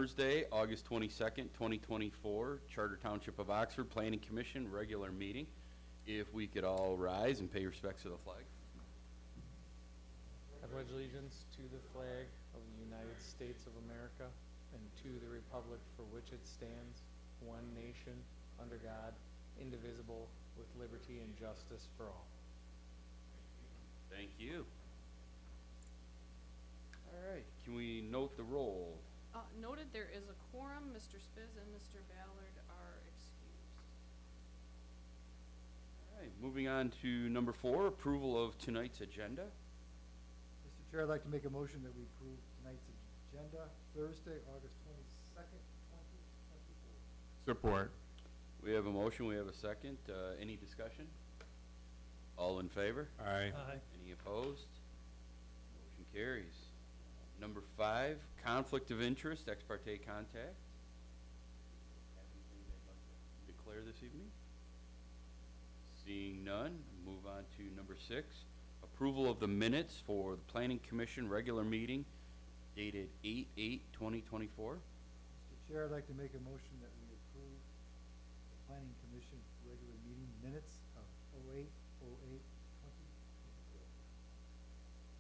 Thursday, August 22nd, 2024, Charter Township of Oxford Planning Commission regular meeting. If we could all rise and pay respects to the flag. I pledge allegiance to the flag of the United States of America and to the republic for which it stands, one nation, under God, indivisible, with liberty and justice for all. Thank you. All right, can we note the roll? Noted there is a quorum. Mr. Spiz and Mr. Ballard are excused. All right, moving on to number 4, approval of tonight's agenda. Mr. Chair, I'd like to make a motion that we approve tonight's agenda, Thursday, August 22nd, 2024. Support. We have a motion, we have a second. Any discussion? All in favor? Aye. Any opposed? Motion carries. Number 5, conflict of interest, ex parte contact. Have anything they'd like to declare this evening? Seeing none, move on to number 6, approval of the minutes for the Planning Commission regular meeting dated 8/8/2024. Mr. Chair, I'd like to make a motion that we approve the Planning Commission regular meeting minutes of 08/08/2024.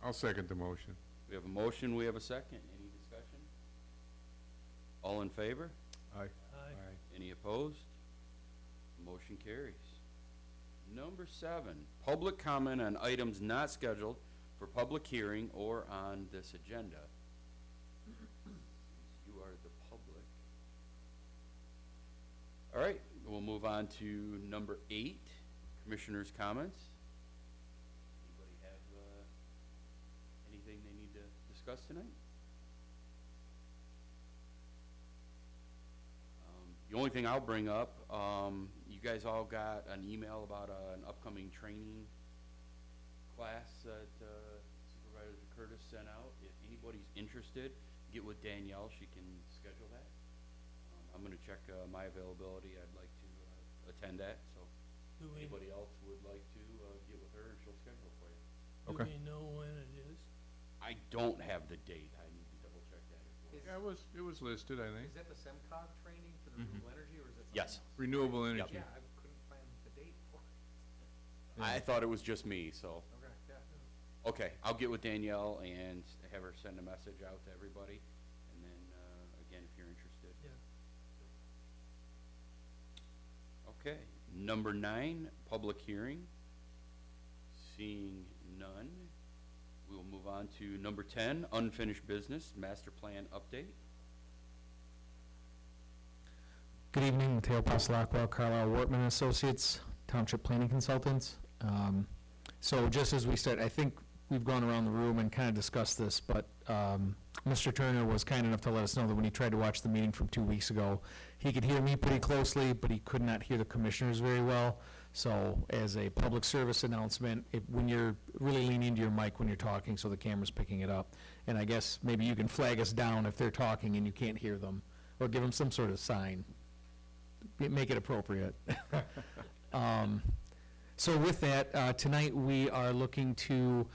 I'll second the motion. We have a motion, we have a second. Any discussion? All in favor? Aye. Any opposed? Motion carries. Number 7, public comment on items not scheduled for public hearing or on this agenda. You are the public. All right, we'll move on to number 8, commissioners' comments. Anybody have anything they need to discuss tonight? The only thing I'll bring up, you guys all got an email about an upcoming training class that Supervisor Curtis sent out. If anybody's interested, get with Danielle, she can schedule that. I'm gonna check my availability. I'd like to attend that, so if anybody else would like to get with her and she'll schedule it for you. Okay. Do we know when it is? I don't have the date. I need to double check that as well. Yeah, it was listed, I think. Is that the SEMCOG training for the renewable energy, or is that something Yes. else? Renewable Yep. energy. Yeah, I couldn't find the date for it. I thought it was just me, so. Okay, yeah. Okay, I'll get with Danielle and have her send a message out to everybody, and then, again, if you're interested. Yeah. Okay, number 9, public hearing. Seeing none, we will move on to number 10, unfinished business, master plan update. Good evening, Mateo Pasalacqua, Carlisle Wortman and Associates, Township Planning Consultants. So just as we said, I think we've gone around the room and kind of discussed this, but Mr. Turner was kind enough to let us know that when he tried to watch the meeting from 2 weeks ago, he could hear me pretty closely, but he could not hear the commissioners very well. So as a public service announcement, when you're really leaning into your mic when you're talking so the camera's picking it up, and I guess maybe you can flag us down if they're talking and you can't hear them, or give them some sort of sign. Make it appropriate. So with that, tonight we are looking to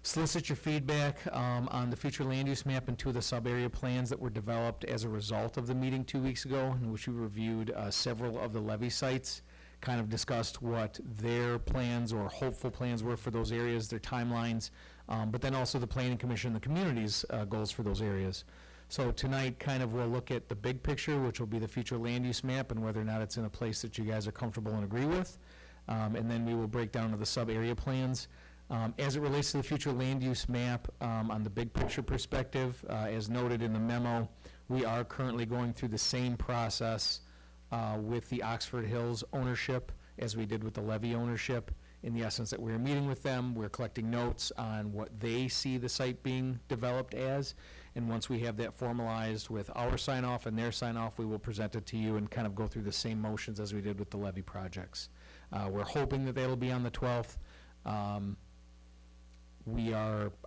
solicit your feedback on the future land use map and 2 of the sub-area plans that were developed as a result of the meeting 2 weeks ago, in which we reviewed several of the levee sites, kind of discussed what their plans or hopeful plans were for those areas, their timelines, but then also the Planning Commission, the community's goals for those areas. So tonight, kind of we'll look at the big picture, which will be the future land use map and whether or not it's in a place that you guys are comfortable and agree with. And then we will break down to the sub-area plans. As it relates to the future land use map, on the big picture perspective, as noted in the memo, we are currently going through the same process with the Oxford Hills ownership as we did with the levee ownership, in the essence that we're meeting with them, we're collecting notes on what they see the site being developed as, and once we have that formalized with our sign-off and their sign-off, we will present it to you and kind of go through the same motions as we did with the levee projects. We're hoping that that'll be on the 12th. I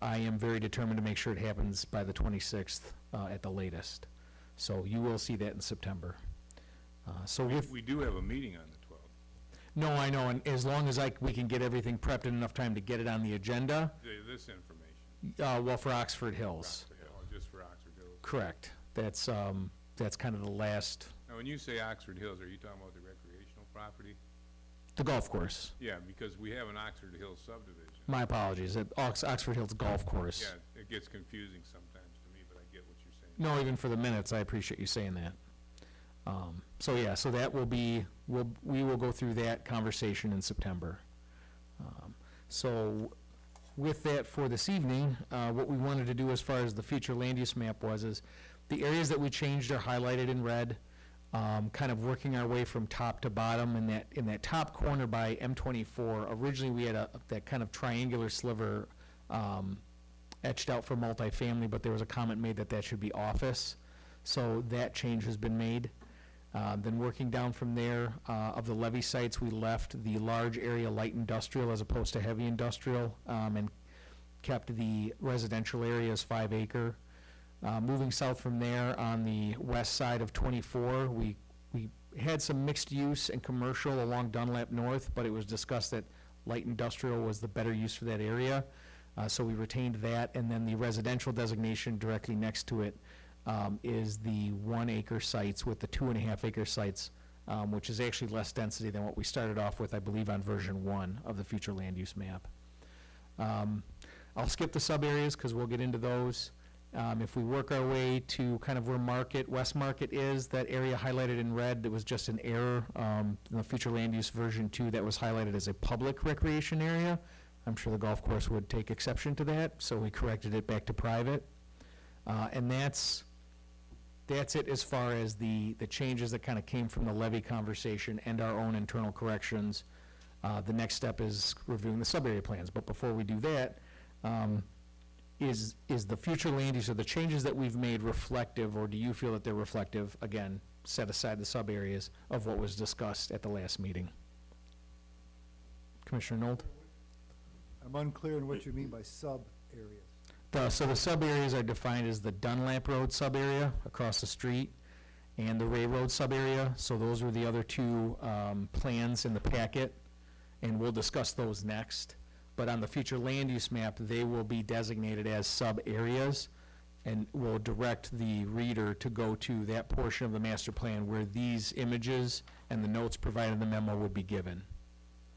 am very determined to make sure it happens by the 26th at the latest. So you will see that in September. We do have a meeting on the 12th. No, I know, and as long as we can get everything prepped in enough time to get it on the agenda, This information. well, for Oxford Hills. Just for Oxford Hills. Correct. That's, that's kind of the last, Now, when you say Oxford Hills, are you talking about the recreational property? the golf course. Yeah, because we have an Oxford Hills subdivision. My apologies, at Oxford Hills Golf Course. Yeah, it gets confusing sometimes to me, but I get what you're saying. No, even for the minutes, I appreciate you saying that. So yeah, so that will be, we will go through that conversation in September. So with that for this evening, what we wanted to do as far as the future land use map is the areas that we changed are highlighted in red, kind of working our way from top to bottom. In that top corner by M24, originally we had that kind of triangular sliver etched out for multifamily, but there was a comment made that should be office. So that change has been made. Then working down from there, of the levy sites, we left the large area light industrial as opposed to heavy industrial, and kept the residential area as 5 acre. Moving south from there, on the west side of 24, we had some mixed use and commercial along Dunlap North, but it was discussed that light industrial was the better use for that area. So we retained that, and then the residential designation directly next to it is the 1 acre sites with the 2.5 acre sites, which is actually less density than what we started off with, I believe, on version 1 of the future land use map. I'll skip the sub areas because we'll get into those. If we work our way to kind of where West Market is, that area highlighted in red, that was just an error. In the future land use version 2, that was highlighted as a public recreation area. I'm sure the golf course would take exception to that, so we corrected it back to private. And that's it as far as the changes that kind of came from the levy conversation and our own internal corrections. The next step is reviewing the sub-area plans. But before we do that, is the future land use, or the changes that we've made, reflective, or do you feel that they're reflective, again, set aside the sub-areas, of what was discussed at the last meeting? Commissioner Nold? I'm unclear on what you mean by sub-areas. So the sub-areas are defined as the Dunlap Road sub-area across the street and the Ray Road sub-area. So those were the other two plans in the packet, and we'll discuss those next. But on the future land use map, they will be designated as sub-areas, and will direct the reader to go to that portion of the master plan where these images and the notes provided in the memo would be given.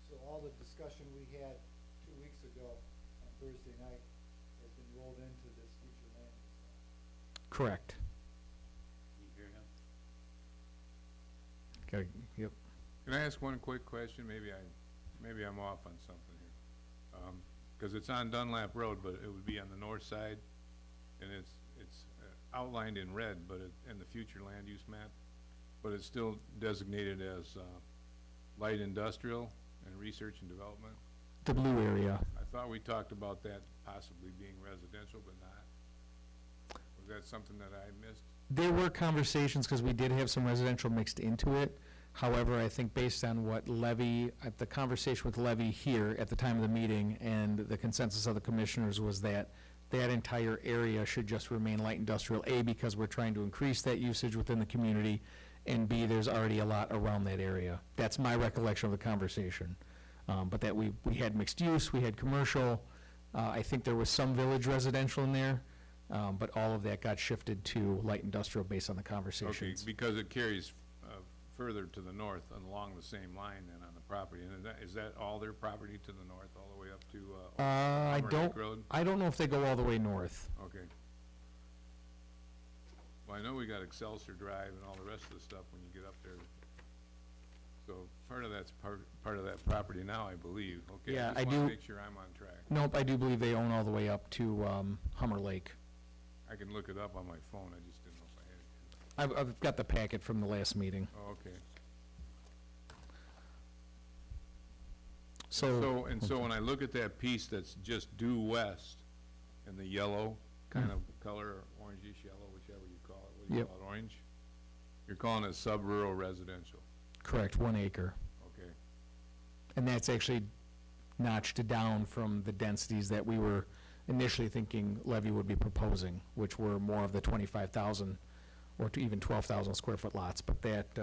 So all the discussion we had 2 weeks ago on Thursday night has been rolled into this future land use map. Correct. Can you hear him? Okay, yep. Can I ask one quick question? Maybe I'm off on something here. Because it's on Dunlap Road, but it would be on the north side, and it's outlined in red, but in the future land use map, but it's still designated as light industrial and research and development. The blue area. I thought we talked about that possibly being residential, but not. Was that something that I missed? There were conversations, because we did have some residential mixed into it. However, I think based on what Levy, at the conversation with Levy here at the time of the meeting, and the consensus of the commissioners was that that entire area should just remain light industrial, A, because we're trying to increase that usage within the community, and B, there's already a lot around that area. That's my recollection of the conversation. But that we had mixed use, we had commercial, I think there was some village residential in there, but all of that got shifted to light industrial based on the Okay, conversations. because it carries further to the north and along the same line then on the property. And is that all their property to the north, all the way up to Homer Lake Road? I don't know if they go all the way north. Okay. Well, I know we got Excelsior Drive and all the rest of the stuff when you get up there. So part of that's part of that property now, I believe. Okay, Yeah, I I just want do- to make sure I'm on track. Nope, I do believe they own all the way up to Hummer Lake. I can look it up on my phone, I just didn't know if I had it. I've got the packet from the last meeting. Oh, okay. So, So when I look at that piece that's just due west in the yellow kind of color, or orangish yellow, whichever you call it, what do you Yep. call it, orange? You're calling it sub-rural residential, correct, 1 acre. okay? And that's actually notched down from the densities that we were initially thinking Levy would be proposing, which were more of the 25,000 or to even 12,000 square foot lots. But that,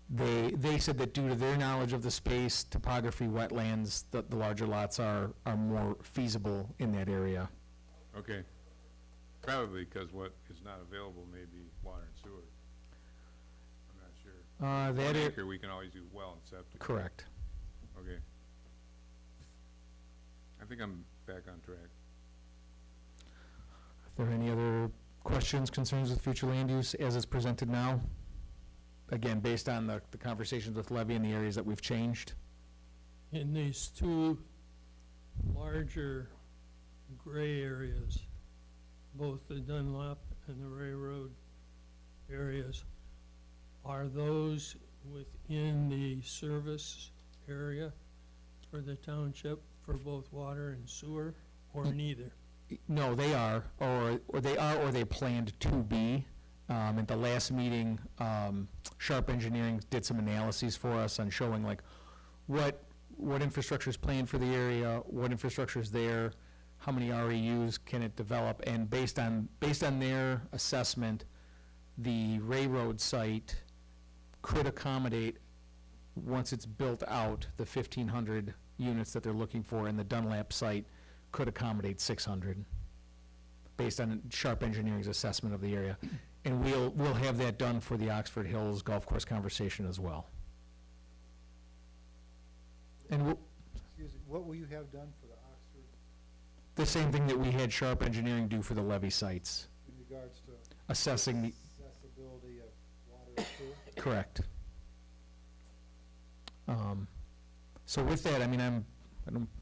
they said that due to their knowledge of the space, topography, wetlands, the larger lots are more feasible in that area. Okay. Probably because what is not available may be water and sewer. I'm not sure. That 1 is, acre, we can always do well and septic. correct. Okay. I think I'm back on track. Are there any other questions, concerns with future land use as it's presented now? Again, based on the conversations with Levy and the areas that we've changed? In these two larger gray areas, both the Dunlap and the Railroad areas, are those within the service area for the township for both water and sewer, or neither? No, they are, or they planned to be. At the last meeting, Sharp Engineering did some analyses for us on showing like what infrastructure is planned for the area, what infrastructure is there, how many REUs can it develop, and based on their assessment, the railroad site could accommodate, once it's built out, the 1,500 units that they're looking for, and the Dunlap site could accommodate 600, based on Sharp Engineering's assessment of the area. And we'll have that done for the Oxford Hills Golf Course conversation as well. And Excuse me, what will you have done for the Oxford the same thing that we had Sharp Engineering do for the levee sites, in regards to assessing the, accessibility of water and sewer? correct. So with that, I mean, I'm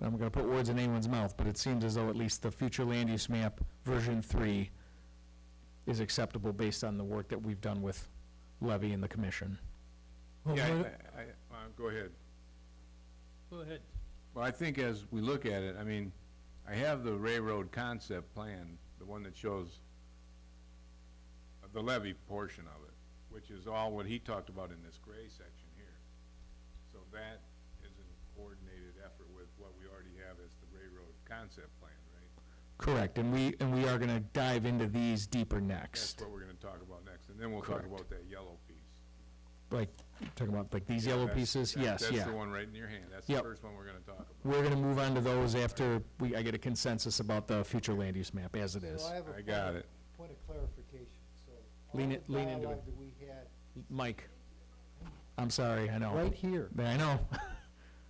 gonna put words in anyone's mouth, but it seems as though at least the future land use map version 3 is acceptable based on the work that we've done with Levy and the commission. Well, Yeah, what- go ahead. Go ahead. Well, I think as we look at it, I mean, I have the railroad concept plan, the one that shows the levee portion of it, which is all what he talked about in this gray section here. So that is a coordinated effort with what we already have as the railroad concept plan, right? Correct, and we are gonna dive into these deeper next. That's what we're gonna talk about next, and then we'll talk Correct. about that yellow piece. Like, talking about like these Yeah, yellow that's- pieces, that- yes, That's yeah. the one right in your hand, that's the Yep. first one we're gonna talk about. We're gonna move on to those after I get a consensus about the future land use map as it is. So I have a I got it. point of clarification, so. Lean all it- the lean into dialogue it. that we had Mike, I'm sorry, I know. right here, I know.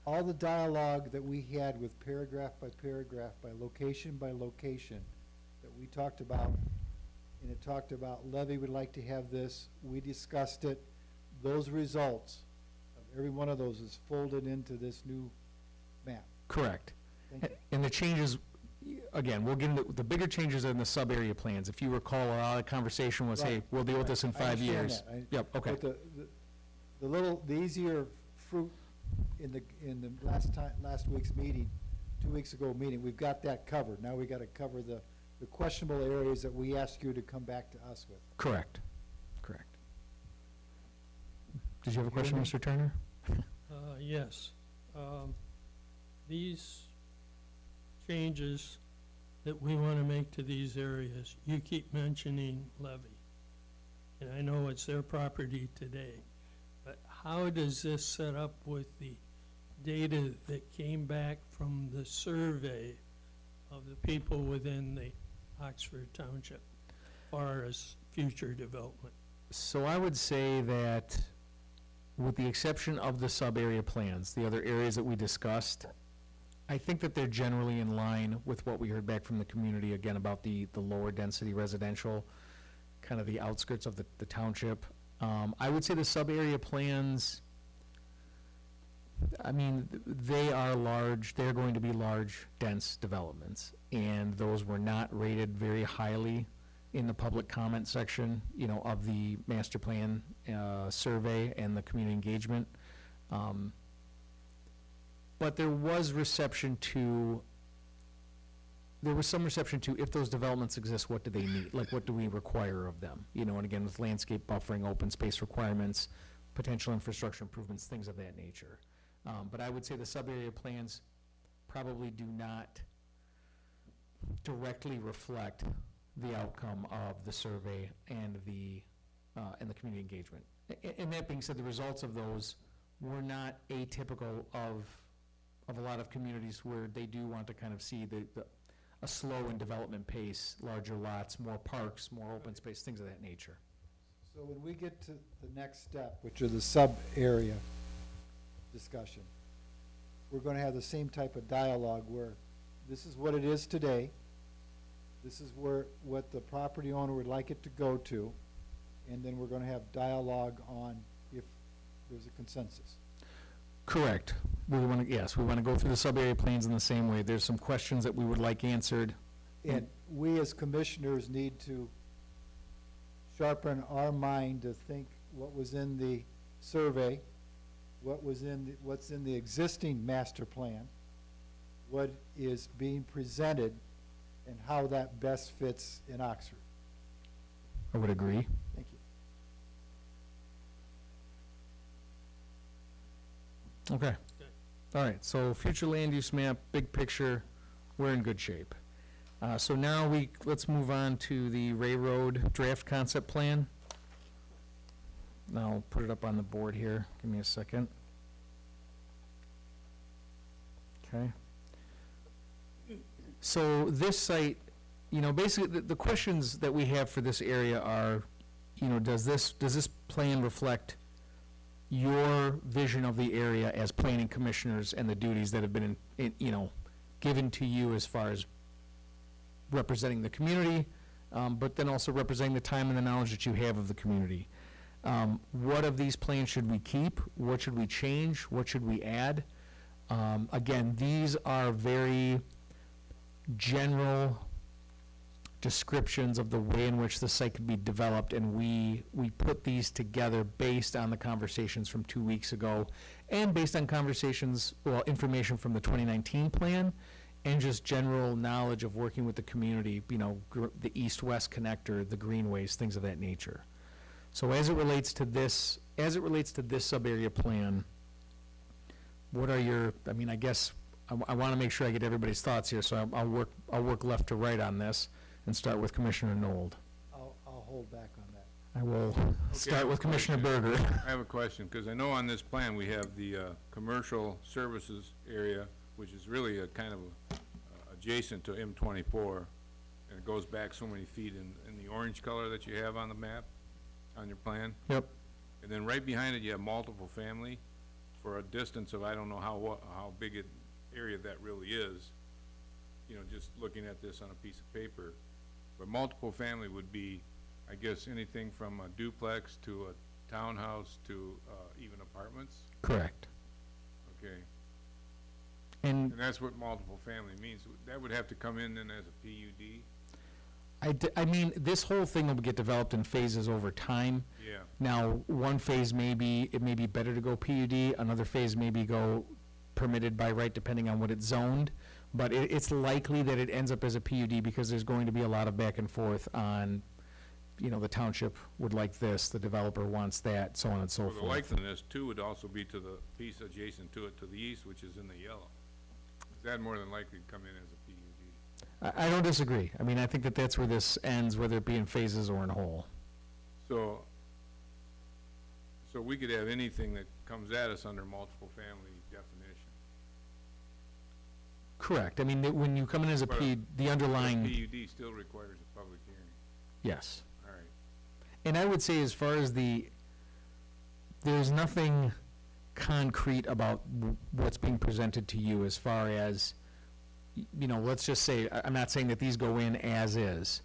all the dialogue that we had with paragraph by location, that we talked about, and it talked about Levy would like to have this, we discussed it, those results of every one of those is folded into this new map. Correct. Thank you. And the changes, again, we'll get into, the bigger changes are in the sub-area plans. If you recall, our conversation was, hey, Right, we'll deal with this in I 5 understand years. that. Yep, okay. But the easier fruit in the last week's meeting, 2 weeks ago meeting, we've got that covered. Now we gotta cover the questionable areas that we ask you to come back to us with. Correct, correct. Did you have a You hear question, me? Mr. Turner? Yes. These changes that we want to make to these areas, you keep mentioning levy. And I know it's their property today, but how does this set up with the data that came back from the survey of the people within the Oxford Township, as far as future development? So I would say that, with the exception of the sub-area plans, the other areas that we discussed, I think that they're generally in line with what we heard back from the community, again, about the lower density residential, kind of the outskirts of the township. I would say the sub-area plans, I mean, they are large, they're going to be large, dense developments, and those were not rated very highly in the public comment section, of the master plan survey and the community engagement. But there was some reception to, if those developments exist, what do they need? Like, what do we require of them? And again, with landscape buffering, open space requirements, potential infrastructure improvements, things of that nature. But I would say the sub-area plans probably do not directly reflect the outcome of the survey and the community engagement. And that being said, the results of those were not atypical of a lot of communities where they do want to kind of see a slow in development pace, larger lots, more parks, more open space, things of that nature. So when we get to the next step, which are the sub-area discussion, we're gonna have the same type of dialogue where this is what it is today, this is what the property owner would like it to go to, and then we're gonna have dialogue on if there's a consensus. Correct. We want to, yes, we want to go through the sub-area plans in the same way. There's some questions that we would like answered. And we as commissioners need to sharpen our mind to think what was in the survey, what's in the existing master plan, what is being presented, and how that best fits in Oxford. I would agree. Thank you. Okay. All right, so future land use map, big picture, we're in good shape. So now let's move on to the Ray Road draft concept plan. Now, I'll put it up on the board here. Give me a second. Okay. So this site, basically, the questions that we have for this area are, does this plan reflect your vision of the area as planning commissioners and the duties that have been, given to you as far as representing the community, but then also representing the time and the knowledge that you have of the community. What of these plans should we keep? What should we change? What should we add? Again, these are very general descriptions of the way in which the site could be developed, and we put these together based on the conversations from 2 weeks ago, and based on information from the 2019 plan, and just general knowledge of working with the community, the east-west connector, the greenways, things of that nature. So as it relates to this sub-area plan, what are your, I guess, I want to make sure I get everybody's thoughts here, so I'll work left to right on this, and start with Commissioner Nold. I'll hold back on that. I will start with Commissioner Berger. I have a question, because I know on this plan, we have the commercial services area, which is really a kind of adjacent to M24, and it goes back so many feet in the orange color that you have on the map, on your plan. Yep. And then right behind it, you have multiple family for a distance of, I don't know how big an area that really is, just looking at this on a piece of paper. But multiple family would be, I guess, anything from a duplex to a townhouse to even apartments? Correct. Okay. And And that's what multiple family means. That would have to come in then as a PUD? this whole thing will get developed in phases over time. Yeah. Now, one phase it may be better to go PUD, another phase maybe go permitted by right depending on what it's zoned, but it's likely that it ends up as a PUD because there's going to be a lot of back and forth on, the township would like this, the developer wants that, so on and so Well, the forth. likeliness too would also be to the piece adjacent to it to the east, which is in the yellow. That more than likely come in as a PUD. I don't disagree. I think that's where this ends, whether it be in phases or in whole. So we could have anything that comes at us under multiple family definition. Correct. When you come in as a But a- PUD, the underlying, PUD still requires a public hearing. yes. All right. And I would say as far as there's nothing concrete about what's being presented to you as far as, let's just say, I'm not saying that these go in as is,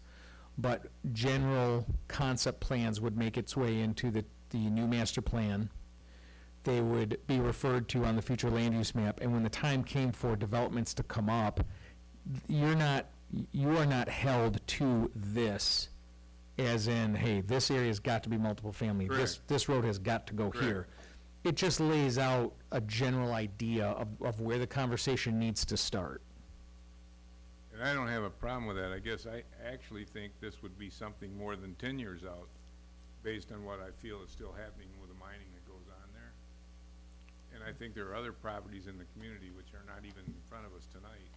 but general concept plans would make its way into the new master plan. They would be referred to on the future land use map, and when the time came for developments to come up, you are not held to this as in, hey, this area's got to be multiple family. Correct. This road has got to go Correct. here. It just lays out a general idea of where the conversation needs to start. And I don't have a problem with that. I guess I actually think this would be something more than 10 years out, based on what I feel is still happening with the mining that goes on there. And I think there are other properties in the community which are not even in front of us tonight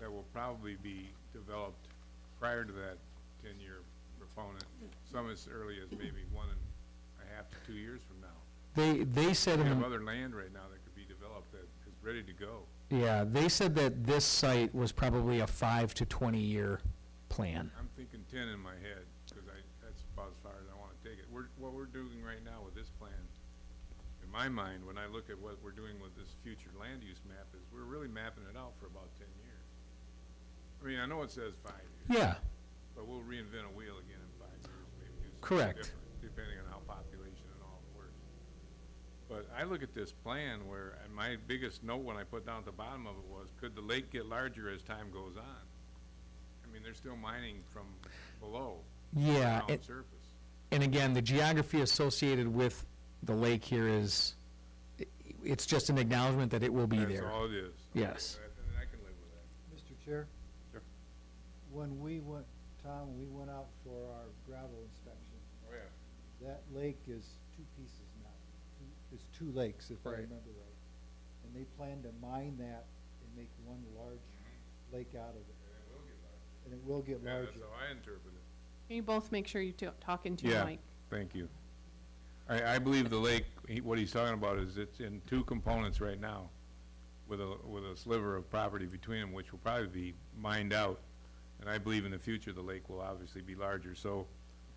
that will probably be developed prior to that 10-year proponent, some as early as maybe 1.5 to 2 years from now. They said We in have the, other land right now that could be developed that is ready to go. Yeah, they said that this site was probably a 5 to 20-year plan. I'm thinking 10 in my head, because that's about as far as I want to take it. What we're doing right now with this plan, in my mind, when I look at what we're doing with this future land use map, is we're really mapping it out for about 10 years. I mean, I know it says 5 years. Yeah, But we'll reinvent a wheel again in 5 years, maybe do something Correct. different, depending on how population and all works. But I look at this plan where, and my biggest note when I put down at the bottom of it was, could the lake get larger as time goes on? I mean, they're still mining from below, yeah. ground surface. And again, the geography associated with the lake here is, it's just an acknowledgement that it will be there. That's all it is. Yes. Okay, and I can live with that. Mr. Chair? Sure. When we went, Tom, when we went out for our gravel inspection, Oh, yeah. that lake is two pieces now. It's two lakes, if I Right. remember right. And they plan to mine that and make one large lake out of it. And it will get Yeah, larger. that's how I interpret it. Can you both make sure you talk into your Yeah. mic? Thank you. I believe the lake, what he's talking about is it's in two components right now, with a sliver of property between them, which will probably be mined out. And I believe in the future, the lake will obviously be larger. So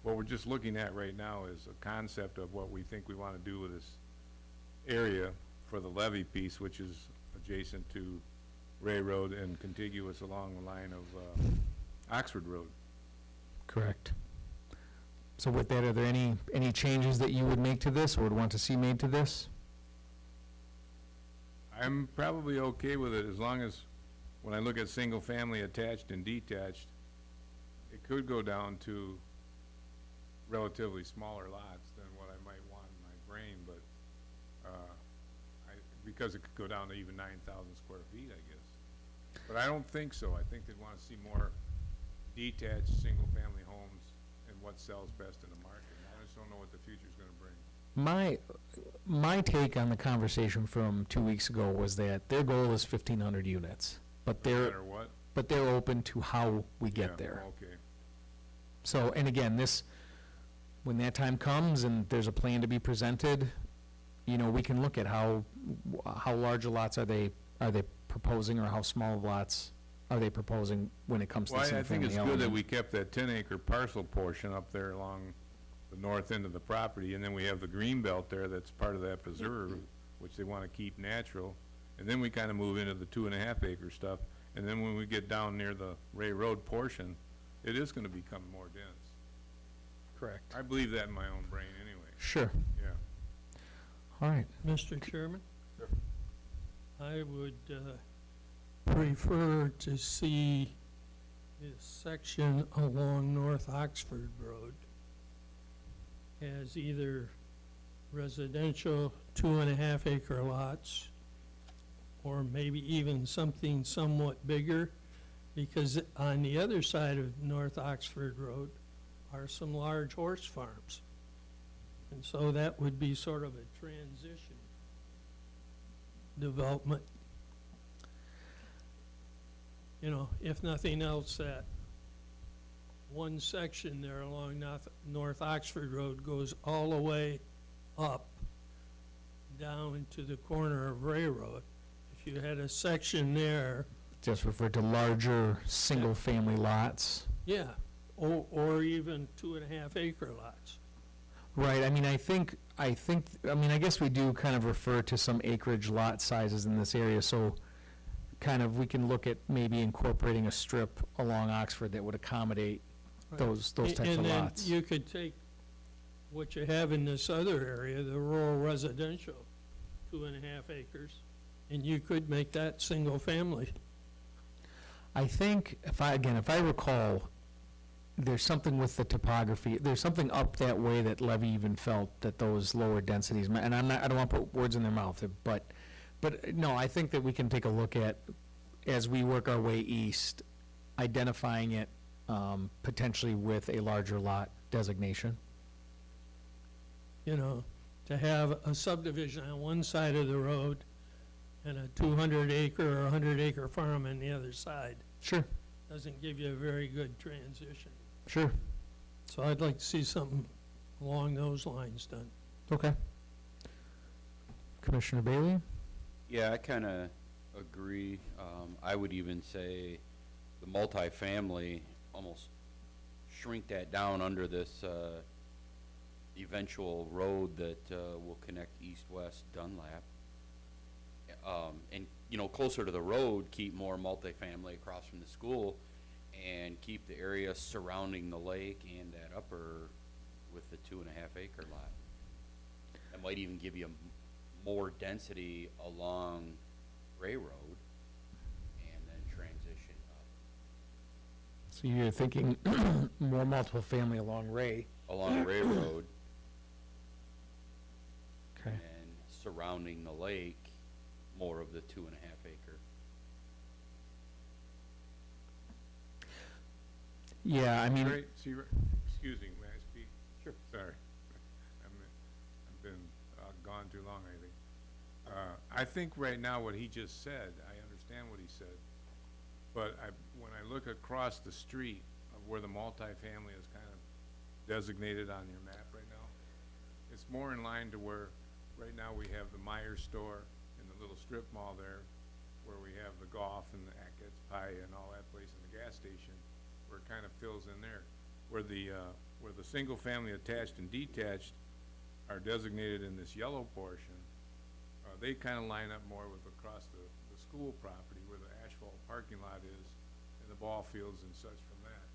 what we're just looking at right now is a concept of what we think we want to do with this area for the levee piece, which is adjacent to Ray Road and contiguous along the line of Oxford Road. Correct. So with that, are there any changes that you would make to this, or would want to see made to this? I'm probably okay with it as long as, when I look at single-family attached and detached, it could go down to relatively smaller lots than what I might want in my brain, but, because it could go down to even 9,000 square feet, I guess. But I don't think so. I think they'd want to see more detached, single-family homes and what sells best in the market. And I just don't know what the future's gonna bring. My take on the conversation from 2 weeks ago was that their goal is 1,500 units, but No they're, matter what. but they're open to how we get Yeah, there. Okay. So, and again, when that time comes and there's a plan to be presented, you know, we can look at how large lots are they proposing, or how small lots are they proposing when it comes to Well, the I think single-family it's element. good that we kept that 10-acre parcel portion up there along the north end of the property, and then we have the green belt there that's part of that preserve, which they want to keep natural. And then we kind of move into the 2.5-acre stuff, and then when we get down near the Ray Road portion, it is going to become more dense. Correct. I believe that in my own brain anyway, Sure. yeah. All right. Mr. Chairman? Sure. I would prefer to see this section along North Oxford Road as either residential 2.5-acre lots, or maybe even something somewhat bigger, because on the other side of North Oxford Road are some large horse farms. And so that would be sort of a transition development. You know, if nothing else, that one section there along North Oxford Road goes all the way up, down to the corner of Ray Road. If you had a section there, Just refer to larger, single-family lots. yeah, or even 2.5-acre lots. Right, I mean, I guess we do kind of refer to some acreage lot sizes in this area, so kind of, we can look at maybe incorporating a strip along Oxford that would accommodate those types of And then lots. you could take what you have in this other area, the rural residential, 2.5 acres, and you could make that single family. I think, if I recall, there's something with the topography, there's something up that way that Levy even felt that those lower densities, and I don't want to put words in their mouth, but no, I think that we can take a look at, as we work our way east, identifying it potentially with a larger lot designation. You know, to have a subdivision on one side of the road and a 200-acre or 100-acre farm on the other side Sure, doesn't give you a very good transition. sure, So I'd like to see something along those lines done. okay. Commissioner Bailey? Yeah, I kinda agree. I would even say the multifamily, almost shrink that down under this, eventual road that, will connect east-west Dunlap. And, you know, closer to the road, keep more multifamily across from the school, and keep the area surrounding the lake and that upper with the 2.5 acre lot. That might even give you more density along Ray Road and then transition up So you're thinking more multiple family along Ray? along Ray Road Okay. and surrounding the lake, more of the 2.5 acre. Yeah, I mean, Right, see, excuse me, may I speak? Sure. Sorry. I've been gone too long, I think. I think right now what he just said, I understand what he said, but when I look across the street of where the multifamily is kind of designated on your map right now, it's more in line to where, right now we have the Meyer store and the little strip mall there, where we have the golf and the Ackett's Pie and all that place and the gas station, where it kind of fills in there. Where the single family attached and detached are designated in this yellow portion, they kind of line up more with across the school property where the asphalt parking lot is and the ball fields and such from that.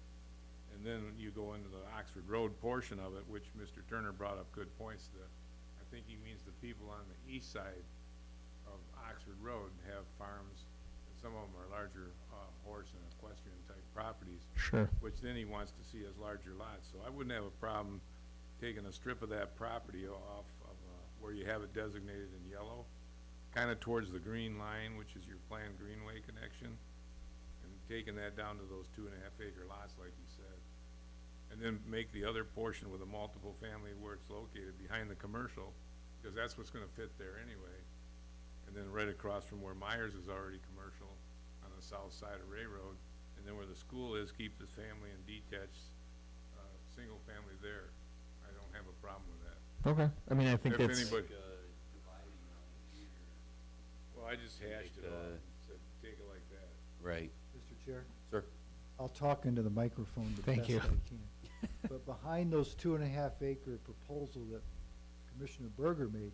And then you go into the Oxford Road portion of it, which Mr. Turner brought up good points. I think he means the people on the east side of Oxford Road have farms, and some of them are larger horse and equestrian type properties, sure. which then he wants to see as larger lots. So I wouldn't have a problem taking a strip of that property off of where you have it designated in yellow, kind of towards the green line, which is your planned greenway connection, and taking that down to those 2.5 acre lots like you said. And then make the other portion with a multiple family where it's located behind the commercial, because that's what's gonna fit there anyway. And then right across from where Myers is already commercial on the south side of Ray Road, and then where the school is, keep the family and detached, single family there. I don't have a problem with that. Okay, I mean, I think If that's, anybody- Dividing line here. Well, I just hashed it Make all, the- said take it like that. Right. Mr. Chair? Sir? I'll talk into the microphone the Thank best you. I can. But behind those 2.5 acre proposal that Commissioner Berger made,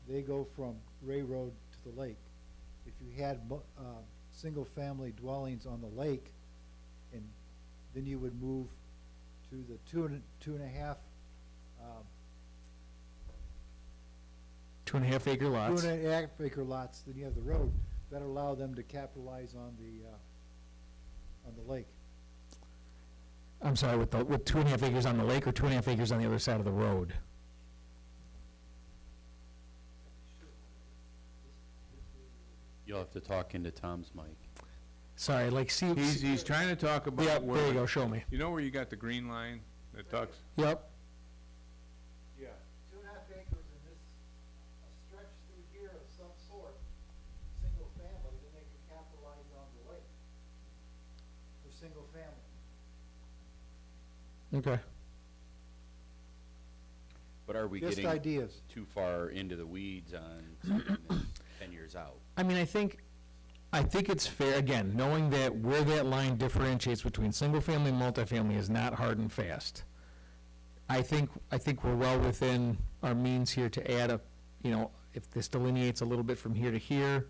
they go from Ray Road to the lake. If you had single-family dwellings on the lake, and then you would move to the 2.5 2.5 acre lots. 2.5 acre lots, then you have the road, that allow them to capitalize on the lake. I'm sorry, with 2.5 acres on the lake or 2.5 acres on the other side of the road? You'll have to talk into Tom's mic. Sorry, like, see, He's trying to talk about yep, where. there you go, show me. You know where you got the green line that talks? Yep, Yeah. 2.5 acres in this, a stretch through here of some sort, single family, then they can capitalize on the lake for single family. okay. But are we Just getting ideas. too far into the weeds on something that's 10 years out? I mean, I think it's fair, again, knowing that where that line differentiates between single-family and multifamily is not hard and fast. I think we're well within our means here to add if this delineates a little bit from here to here.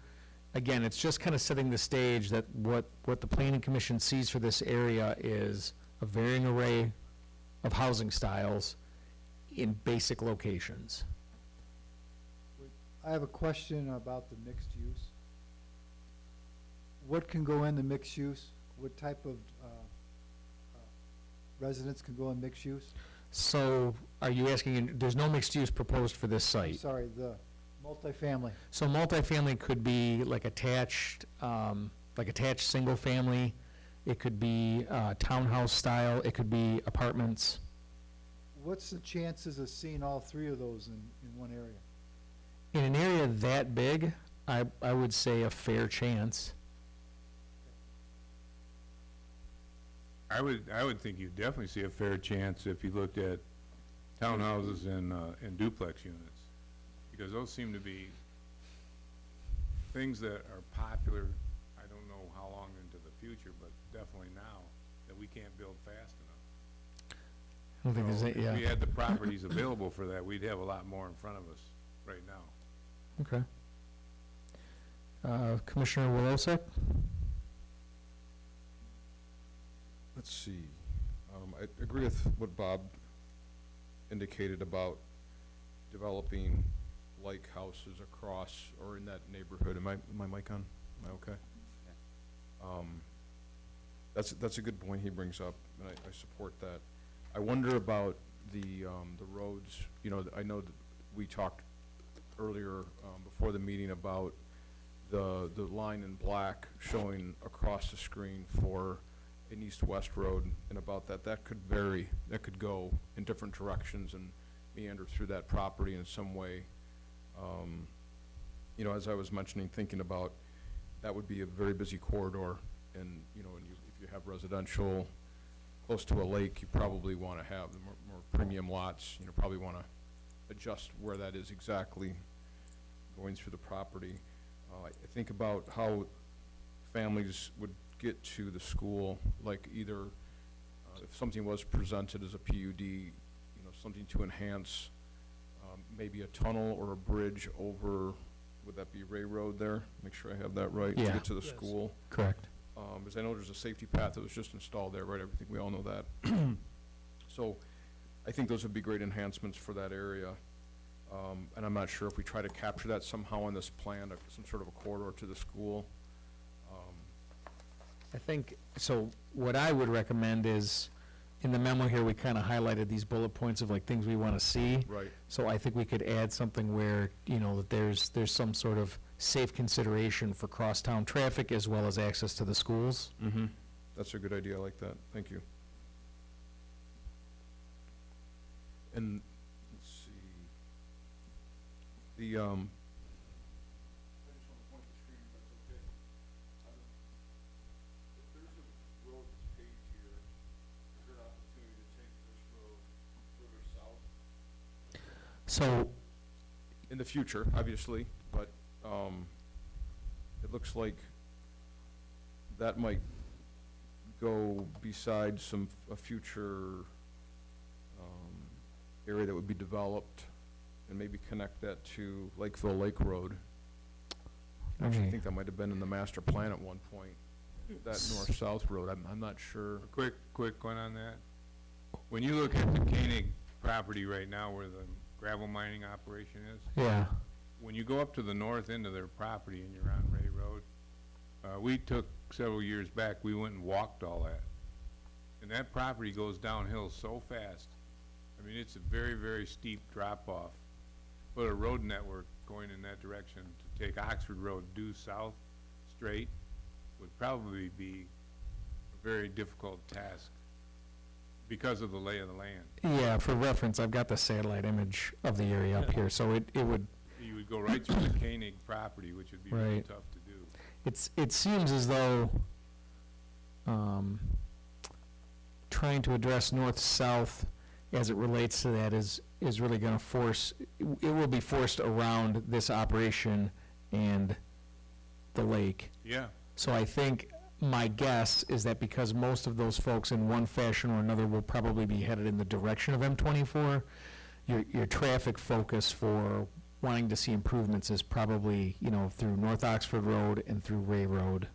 Again, it's just kind of setting the stage that what the planning commission sees for this area is a varying array of housing styles in basic locations. I have a question about the mixed use. What can go in the mixed use? What type of residents can go in mixed use? So are you asking, there's no mixed use proposed for this I'm site? sorry, the multifamily. So multifamily could be like attached single family. It could be townhouse style. It could be apartments. What's the chances of seeing all three of those in one area? In an area that big, I would say a fair chance. I would think you'd definitely see a fair chance if you looked at townhouses and duplex units, because those seem to be things that are popular, I don't know how long into the future, but definitely now, that we can't build fast enough. I don't think there's, So a- If we yeah, had the properties available for that, we'd have a lot more in front of us right now. okay. Commissioner Wilosek? Let's see. I agree with what Bob indicated about developing like houses across or in that neighborhood. Am my mic on? Am I okay? That's a good point he brings up, and I support that. I wonder about the roads. You know, I know that we talked earlier, before the meeting about the line in black showing across the screen for an east-west road, and about that could vary. That could go in different directions and meander through that property in some way. You know, as I was mentioning, thinking about, that would be a very busy corridor, and, you know, if you have residential close to a lake, you probably want to have the more premium lots, you know, probably want to adjust where that is exactly going through the property. I think about how families would get to the school, like either, if something was presented as a PUD, you know, something to enhance, maybe a tunnel or a bridge over, would that be Ray Road there? Make sure I have that right, to Yeah. get to the Yes. school. Correct. Because I know there's a safety path that was just installed there, right? I think we all know that. So I think those would be great enhancements for that area. And I'm not sure if we try to capture that somehow on this plan, some sort of a corridor to the school. I think, so what I would recommend is, in the memo here, we kind of highlighted these bullet points of like things we want to see. Right. So I think we could add something where, you know, that there's some sort of safe consideration for crosstown traffic as well as access to the schools. Mm-hmm. That's a good idea. I like that. Thank you. And, let's see. The, I just want to point the screen, if that's okay. If there's a road that's paved here, is there an opportunity to take this road further south? So, In the future, obviously, but, it looks like that might go beside a future, area that would be developed, and maybe connect that to Lakeville Lake Road. Actually, I Okay. think that might have been in the master plan at one point, that north-south road. I'm not sure. A quick one on that. When you look at the Koenig property right now where the gravel mining operation is, yeah, when you go up to the north end of their property and you're on Ray Road, we took several years back, we went and walked all that. And that property goes downhill so fast. I mean, it's a very, very steep drop-off. But a road network going in that direction to take Oxford Road due south straight would probably be a very difficult task because of the lay of the land. yeah, for reference, I've got the satellite image of the area up Yeah. here, so it would, You would go right through the Koenig property, which would be really Right. tough to do. it seems as though, trying to address north-south as it relates to that is really gonna force, it will be forced around this operation and the lake. Yeah. So I think, my guess is that because most of those folks in one fashion or another will probably be headed in the direction of M24, your traffic focus for wanting to see improvements is probably, you know, through North Oxford Road and through Ray Road.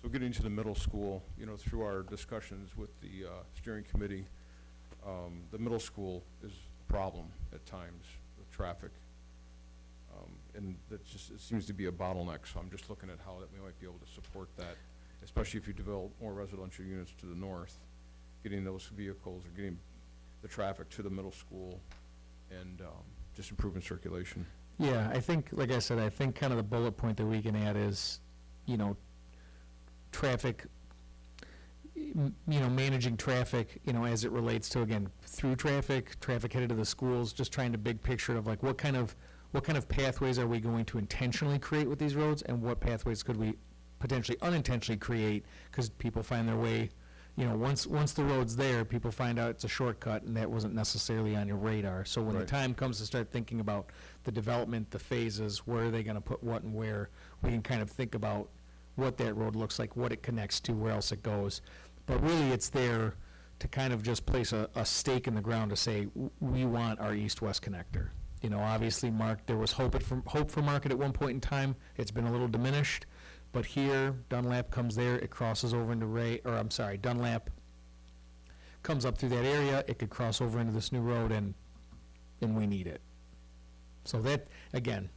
So getting to the middle school, you know, through our discussions with the steering committee, the middle school is a problem at times with traffic. And that just, it seems to be a bottleneck, so I'm just looking at how that we might be able to support that, especially if you develop more residential units to the north, getting those vehicles or getting the traffic to the middle school and just improving circulation. Yeah, I think, like I said, I think kind of the bullet point that we can add is, you know, traffic, you know, managing traffic, you know, as it relates to, again, through traffic headed to the schools, just trying to big picture of like what kind of pathways are we going to intentionally create with these roads, and what pathways could we potentially unintentionally create because people find their way, you know, once the road's there, people find out it's a shortcut, and that wasn't necessarily on your radar. So when the Right. time comes to start thinking about the development, the phases, where are they gonna put what and where, we can kind of think about what that road looks like, what it connects to, where else it goes. But really, it's there to kind of just place a stake in the ground to say, we want our east-west connector. You know, obviously, Mark, there was hope for Market at one point in time. It's been a little diminished. But here, Dunlap comes there, it crosses over into Dunlap comes up through that area, it could cross over into this new road, and we need it. So that, again,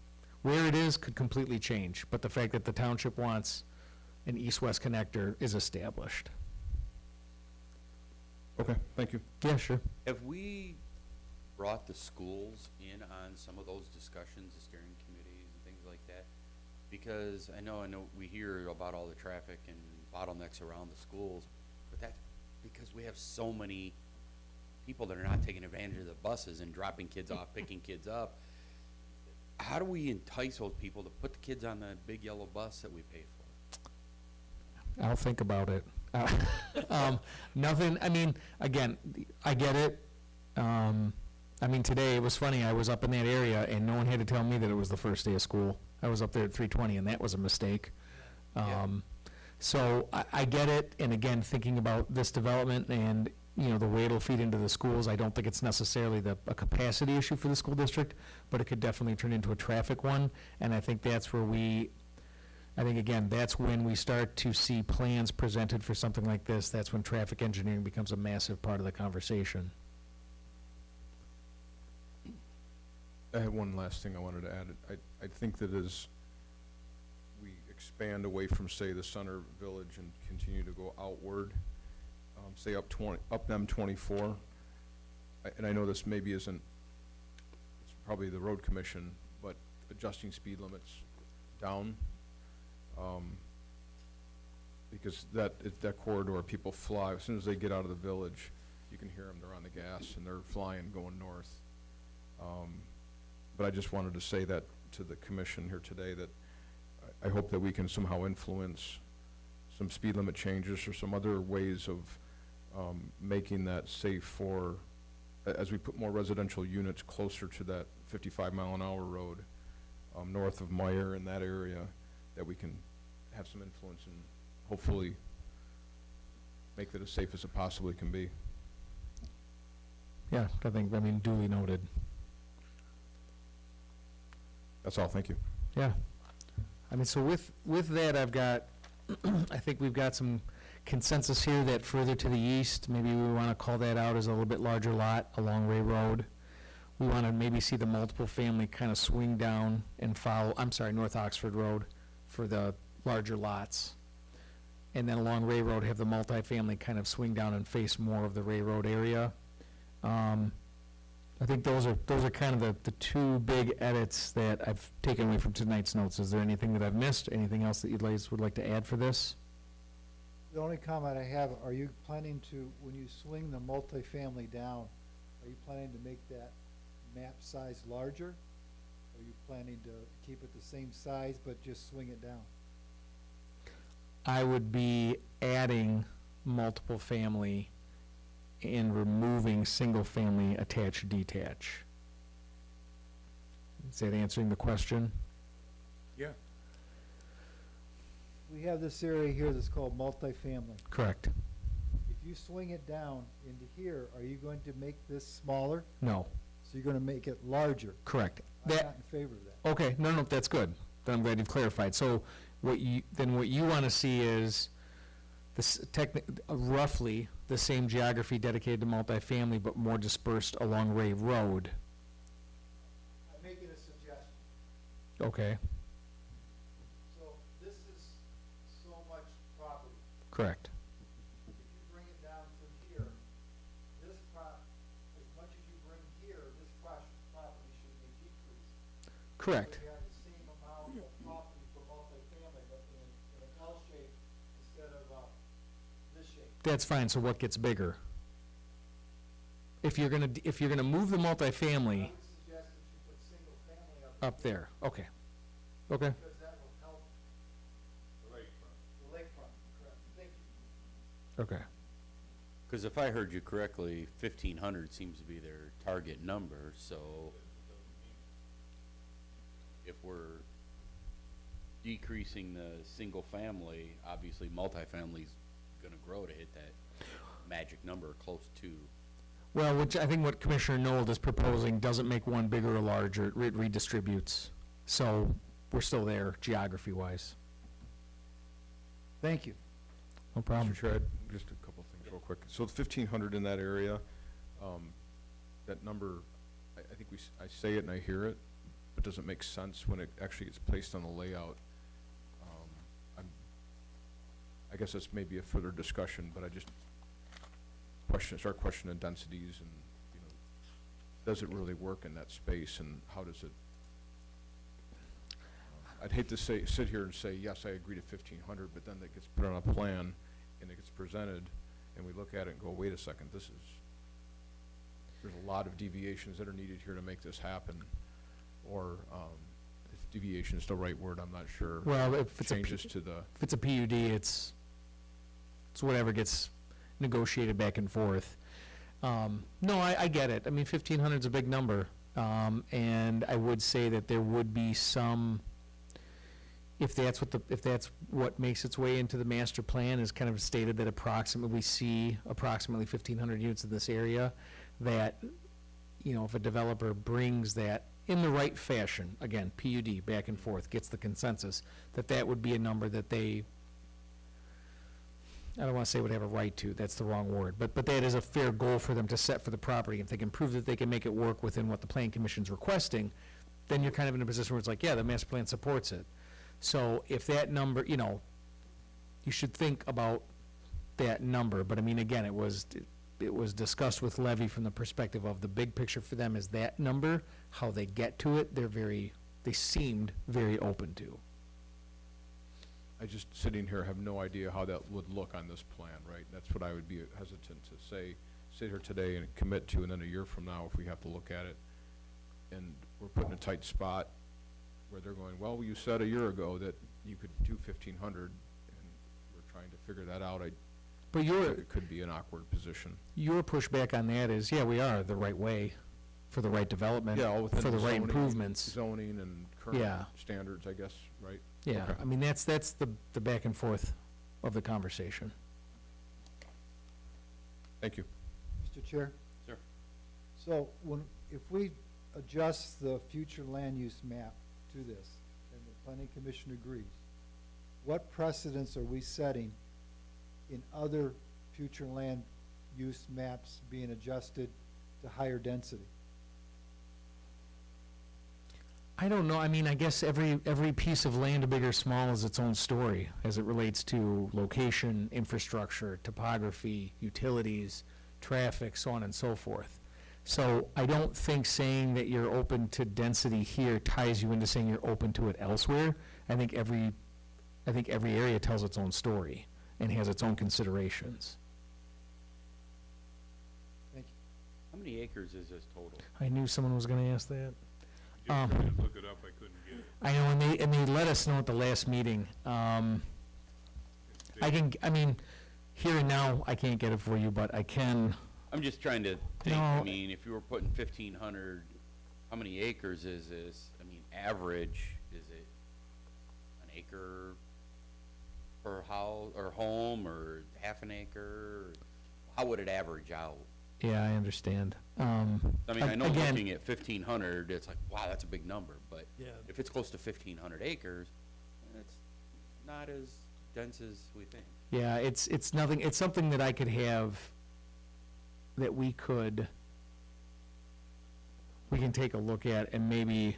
where it is could completely change, but the fact that the township wants an east-west connector is established. Okay, thank you. Yeah, sure. Have we brought the schools in on some of those discussions, the steering committees and things like that? Because I know we hear about all the traffic and bottlenecks around the schools, but that's because we have so many people that are not taking advantage of the buses and dropping kids off, picking kids up. How do we entice those people to put the kids on the big yellow bus that we pay for? I'll think about it. Nothing, I mean, again, I get it. I mean, today, it was funny, I was up in that area, and no one had to tell me that it was the first day of school. I was up there at 3:20, and that was a mistake. Yeah. So I get it, and again, thinking about this development and, you know, the way it'll feed into the schools, I don't think it's necessarily a capacity issue for the school district, but it could definitely turn into a traffic one, and I think that's where again, that's when we start to see plans presented for something like this. That's when traffic engineering becomes a massive part of the conversation. I have one last thing I wanted to add. I think that as we expand away from, say, the center village and continue to go outward, say up M24, and I know this maybe isn't, it's probably the road commission, but adjusting speed limits down, because that corridor, people fly, as soon as they get out of the village, you can hear them, they're on the gas, and they're flying going north. But I just wanted to say that to the commission here today, that I hope that we can somehow influence some speed limit changes or some other ways of making that safe for, as we put more residential units closer to that 55-mile-an-hour road, north of Meyer in that area, that we can have some influence and hopefully make that as safe as it possibly can be. Yeah, I mean, duly noted. That's all, thank you. Yeah. I mean, so with that, I've got, I think we've got some consensus here that further to the east, maybe we want to call that out as a little bit larger lot along Ray Road. We want to maybe see the multiple family kind of swing down and follow, North Oxford Road for the larger lots. And then along Ray Road, have the multifamily kind of swing down and face more of the Ray Road area. I think those are kind of the two big edits that I've taken away from tonight's notes. Is there anything that I've missed? Anything else that you ladies would like to add for this? The only comment I have, are you planning to, when you swing the multifamily down, are you planning to make that map size larger? Are you planning to keep it the same size but just swing it down? I would be adding multiple family and removing single family attached detach. Is that answering the question? Yeah. We have this area here that's called multifamily. Correct. If you swing it down into here, are you going to make this smaller? No, So you're going to make it larger? correct. I'm not in favor of that. Okay, no, that's good. Then I'm glad you've clarified. So what you want to see is this roughly the same geography dedicated to multifamily, but more dispersed along Ray Road. I'm making a suggestion. Okay, So this is so much property. correct. If you bring it down from here, this as much as you bring here, this property should be decreased. Correct. So you have the same amount of property for multifamily, but in an L shape instead of this shape. That's fine, so what gets bigger? If you're gonna move the multifamily I would suggest that you put single family up there, okay. Okay, because that will help The lakefront. the lakefront, correct? Thank you. okay. Because if I heard you correctly, 1,500 seems to be their target number, so if we're decreasing the single family, obviously multifamily's gonna grow to hit that magic number close to. Well, which I think what Commissioner Nold is proposing doesn't make one bigger or larger, it redistributes. So we're still there geography-wise. Thank you. No problem. Mr. Chair, just a couple of things real quick. So the 1,500 in that area, that number, I think I say it and I hear it, but doesn't make sense when it actually gets placed on the layout. I guess that's maybe a further discussion, but I just start questioning densities and, you know, does it really work in that space and how does it? I'd hate to sit here and say, yes, I agree to 1,500, but then that gets put on a plan and it gets presented and we look at it and go, wait a second, there's a lot of deviations that are needed here to make this happen. Or, if deviation is the right word, I'm not sure. Well, if it's Changes to the, if it's a PUD, it's whatever gets negotiated back and forth. No, I get it. I mean, 1,500 is a big number. And I would say that there would be some, if that's what makes its way into the master plan, is kind of stated that we see approximately 1,500 units in this area, that, you know, if a developer brings that in the right fashion, again, PUD, back and forth, gets the consensus, that would be a number that they, I don't want to say would have a right to, that's the wrong word, but that is a fair goal for them to set for the property. If they can prove that they can make it work within what the Plan Commission's requesting, then you're kind of in a position where it's like, yeah, the master plan supports it. So if that number, you know, you should think about that number, but I mean, again, it was discussed with Levy from the perspective of the big picture for them is that number. How they get to it, they seemed very open to. I just, sitting here, have no idea how that would look on this plan, right? That's what I would be hesitant to say, sit here today and commit to, and then a year from now, if we have to look at it, and we're put in a tight spot where they're going, well, you said a year ago that you could do 1,500, and we're trying to figure that out. But It could be an awkward position. your pushback on that is, yeah, we are the right way for the right development, Yeah, all within for the right zoning- improvements. Zoning and Yeah. current standards, I guess, right? Yeah, Okay. I mean, that's the back and forth of the conversation. Thank you. Mr. Chair? Sir. So if we adjust the future land use map to this, and the planning commission agrees, what precedents are we setting in other future land use maps being adjusted to higher density? I don't know, I mean, I guess every piece of land, big or small, is its own story as it relates to location, infrastructure, topography, utilities, traffic, so on and so forth. So I don't think saying that you're open to density here ties you into saying you're open to it elsewhere. I think every area tells its own story and has its own considerations. Thank you. How many acres is this total? I knew someone was gonna ask that. Just tried to look it up, I couldn't get it. I know, and they let us know at the last meeting. I mean, here and now, I can't get it for you, but I can. I'm just trying to think, I No. mean, if you were putting 1,500, how many acres is this? I mean, average, is it an acre per house, or home, or half an acre? How would it average out? Yeah, I understand. I mean, I know Again, looking at 1,500, it's like, wow, that's a big number, but Yeah, if it's close to 1,500 acres, it's not as dense as we think. yeah, it's nothing, it's something that I could have, that we can take a look at, and maybe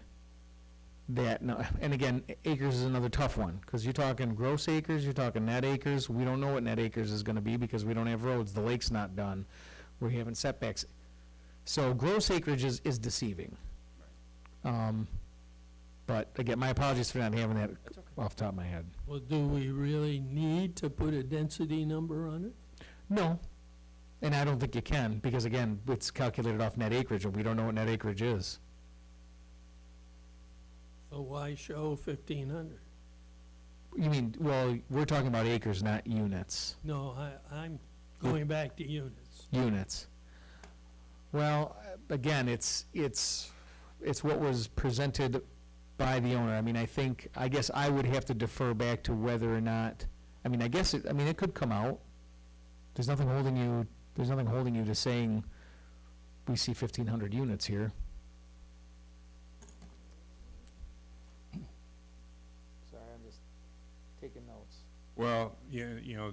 that, no, and again, acres is another tough one, because you're talking gross acres, you're talking net acres. We don't know what net acres is gonna be because we don't have roads, the lake's not done, we're having setbacks. So gross acreage is deceiving. But again, my apologies for not having that That's okay. off the top of my head. well, do we really need to put a density number on it? No, and I don't think you can, because again, it's calculated off net acreage, and we don't know what net acreage is. So why show 1,500? You mean, well, we're talking about acres, not units. No, I'm going back to units. units. Well, again, it's what was presented by the owner. I mean, I guess I would have to defer back to whether or not, I mean, it could come out. There's nothing holding you to saying, we see 1,500 units here. Sorry, I'm just taking notes. Well, you know,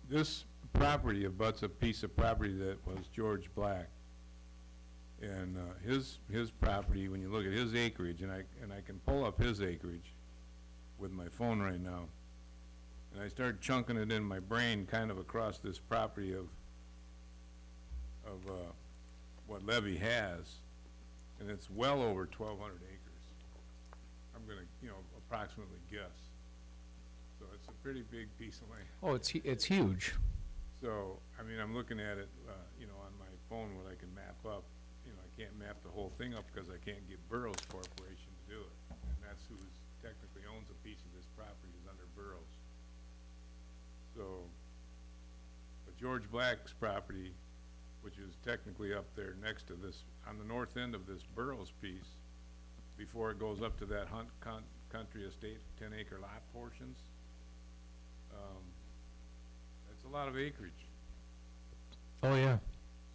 this property abuts a piece of property that was George Black. And his property, when you look at his acreage, and I can pull up his acreage with my phone right now, and I start chunking it in my brain kind of across this property of what Levy has, and it's well over 1,200 acres. I'm gonna, approximately guess. So it's a pretty big piece of land. Oh, it's huge. So, I mean, I'm looking at it, on my phone where I can map up. I can't map the whole thing up because I can't get Burroughs Corporation to do it. And that's who's technically owns a piece of this property is under Burroughs. So, but George Black's property, which is technically up there next to this, on the north end of this Burroughs piece, before it goes up to that country estate, 10-acre lot portions, that's a lot of acreage. Oh, yeah.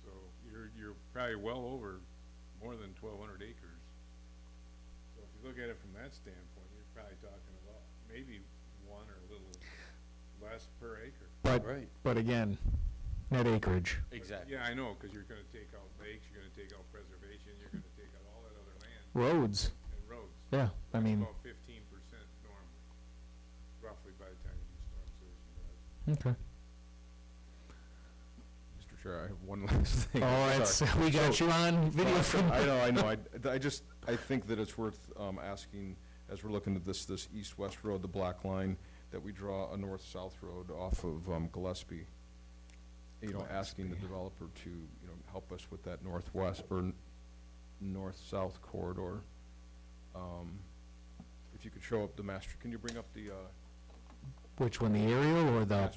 So you're probably well over more than 1,200 acres. So if you look at it from that standpoint, you're probably talking about maybe one or a little less per acre. Right. But again, net acreage. Exactly. Yeah, I know, because you're gonna take out lakes, you're gonna take out preservation, you're gonna take out all that other land Roads, and roads. yeah, I That's mean, about 15% normally, roughly by the time you do storm sewage and that. okay. Mr. Chair, I have one last thing. Oh, Sorry. we got you on video from. I know. I think that it's worth asking, as we're looking at this east-west road, the black line, that we draw a north-south road off of Gillespie. Asking the developer to, help us with that northwest or north-south corridor. If you could show up the master, can you bring up the Which one, the aerial or the?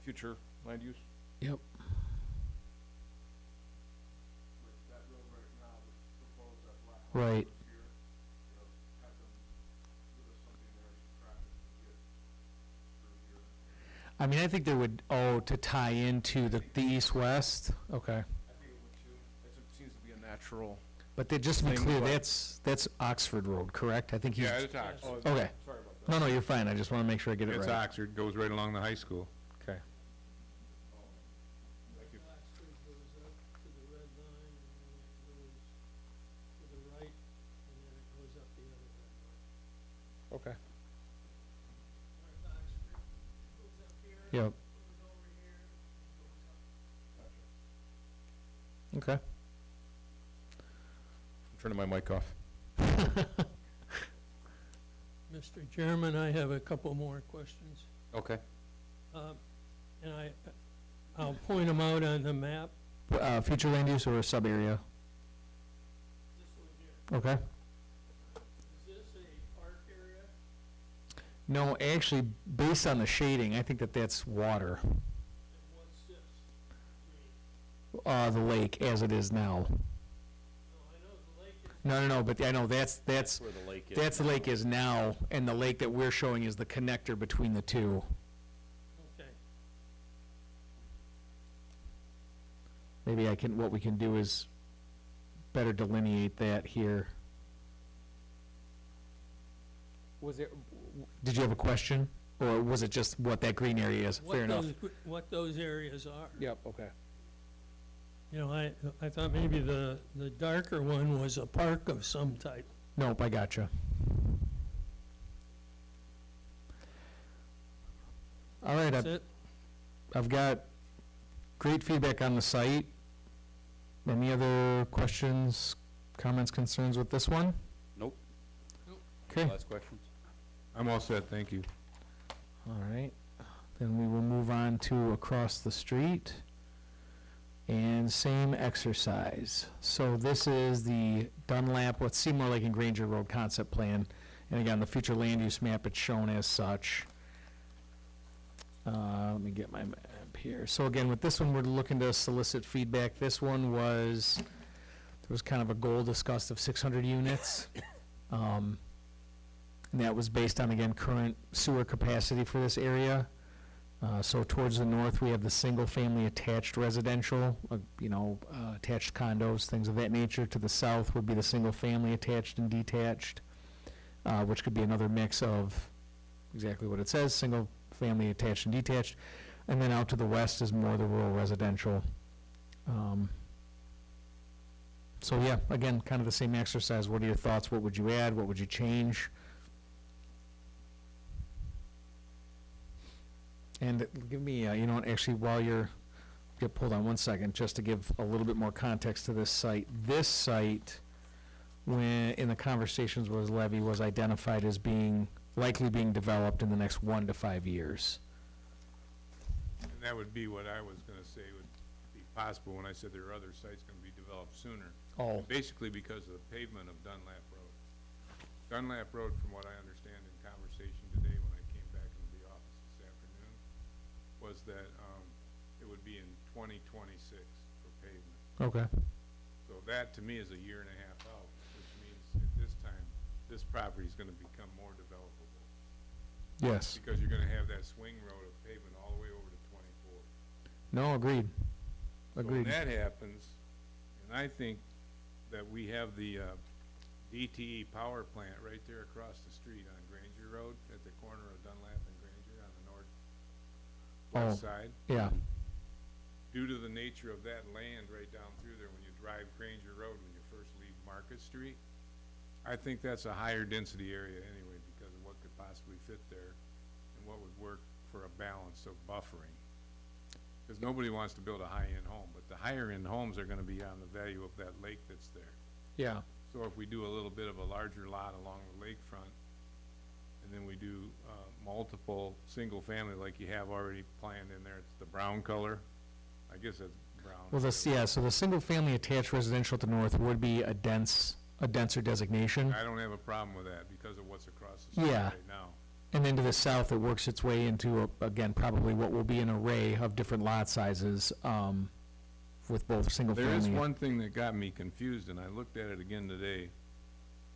future land use? Yep. That road right now, that's proposed, that black Right. here, have them give us something there, some traffic to get through here. I mean, I think there would, to tie into the east-west, okay. I think it would too. It seems to be a natural. But just to be Thing, clear, but- that's Oxford Road, correct? I think he's. Yeah, it's Oxford. Okay. Sorry about that. No, you're fine. I just want to make sure I get it It's right. Oxford, goes right along the high school. Okay. Thank you. Oxford goes up to the red line, and then it goes to the right, and then it goes up the other red line. Okay. North Oxford goes up here, Yep. goes over here, and goes up. Okay. I'm turning my mic off. Mr. Chairman, I have a couple more questions. Okay. And I'll point them out on the map. Future land use or a sub-area? This one here. Okay. Is this a park area? No, actually, based on the shading, I think that's water. And what's this? Green. The lake as it is now. No, I know the lake is. No, but I know that's Where the lake is. the lake is now, and the lake that we're showing is the connector between the two. Okay. Maybe what we can do is better delineate that here. Did you have a question? Or was it just what that green area is? Fair enough. What those areas are. Yep, okay. You know, I thought maybe the darker one was a park of some type. Nope, I gotcha. All right, That's it? I've got great feedback on the site. Any other questions, comments, concerns with this one? Nope. Okay, Last questions? I'm all set, thank you. all right. Then we will move on to across the street. And same exercise. So this is the Dunlap, what Seymour Lake and Granger Road concept plan. And again, the future land use map, it's shown as such. Let me get my map here. So again, with this one, we're looking to solicit feedback. This one was, there was kind of a goal discussed of 600 units. And that was based on, again, current sewer capacity for this area. So towards the north, we have the single-family attached residential, attached condos, things of that nature. To the south would be the single-family attached and detached, which could be another mix of exactly what it says, single-family attached and detached. And then out to the west is more the rural residential. So yeah, again, kind of the same exercise. What are your thoughts? What would you add? What would you change? And give me, actually, while hold on one second, just to give a little bit more context to this site. This site, when, in the conversations with Levy, was identified as likely being developed in the next 1 to 5 years. And that would be what I was gonna say would be possible when I said there are other sites gonna be developed sooner. Oh. Basically because of the pavement of Dunlap Road. Dunlap Road, from what I understand in conversation today when I came back into the office this afternoon, was that, it would be in 2026 for pavement. Okay. So that, to me, is a year and a half out, which means at this time, this property's gonna become more developable. Yes. Because you're gonna have that swing road of pavement all the way over to 24. No, agreed. So Agreed. when that happens, and I think that we have the DTE power plant right there across the street on Granger Road, at the corner of Dunlap and Granger on the northwest side. Yeah. Due to the nature of that land right down through there, when you drive Granger Road, when you first leave Market Street, I think that's a higher density area anyway because of what could possibly fit there and what would work for a balance of buffering. Because nobody wants to build a high-end home, but the higher-end homes are gonna be on the value of that lake that's there. Yeah. So if we do a little bit of a larger lot along the lakefront, and then we do, multiple single-family like you have already planned in there, it's the brown color, I guess that's brown. Well, so the single-family attached residential to the north would be a denser designation. I don't have a problem with that because of what's across the street Yeah. right now. And then to the south, it works its way into, again, probably what will be an array of different lot sizes, with both single-family. There is one thing that got me confused, and I looked at it again today.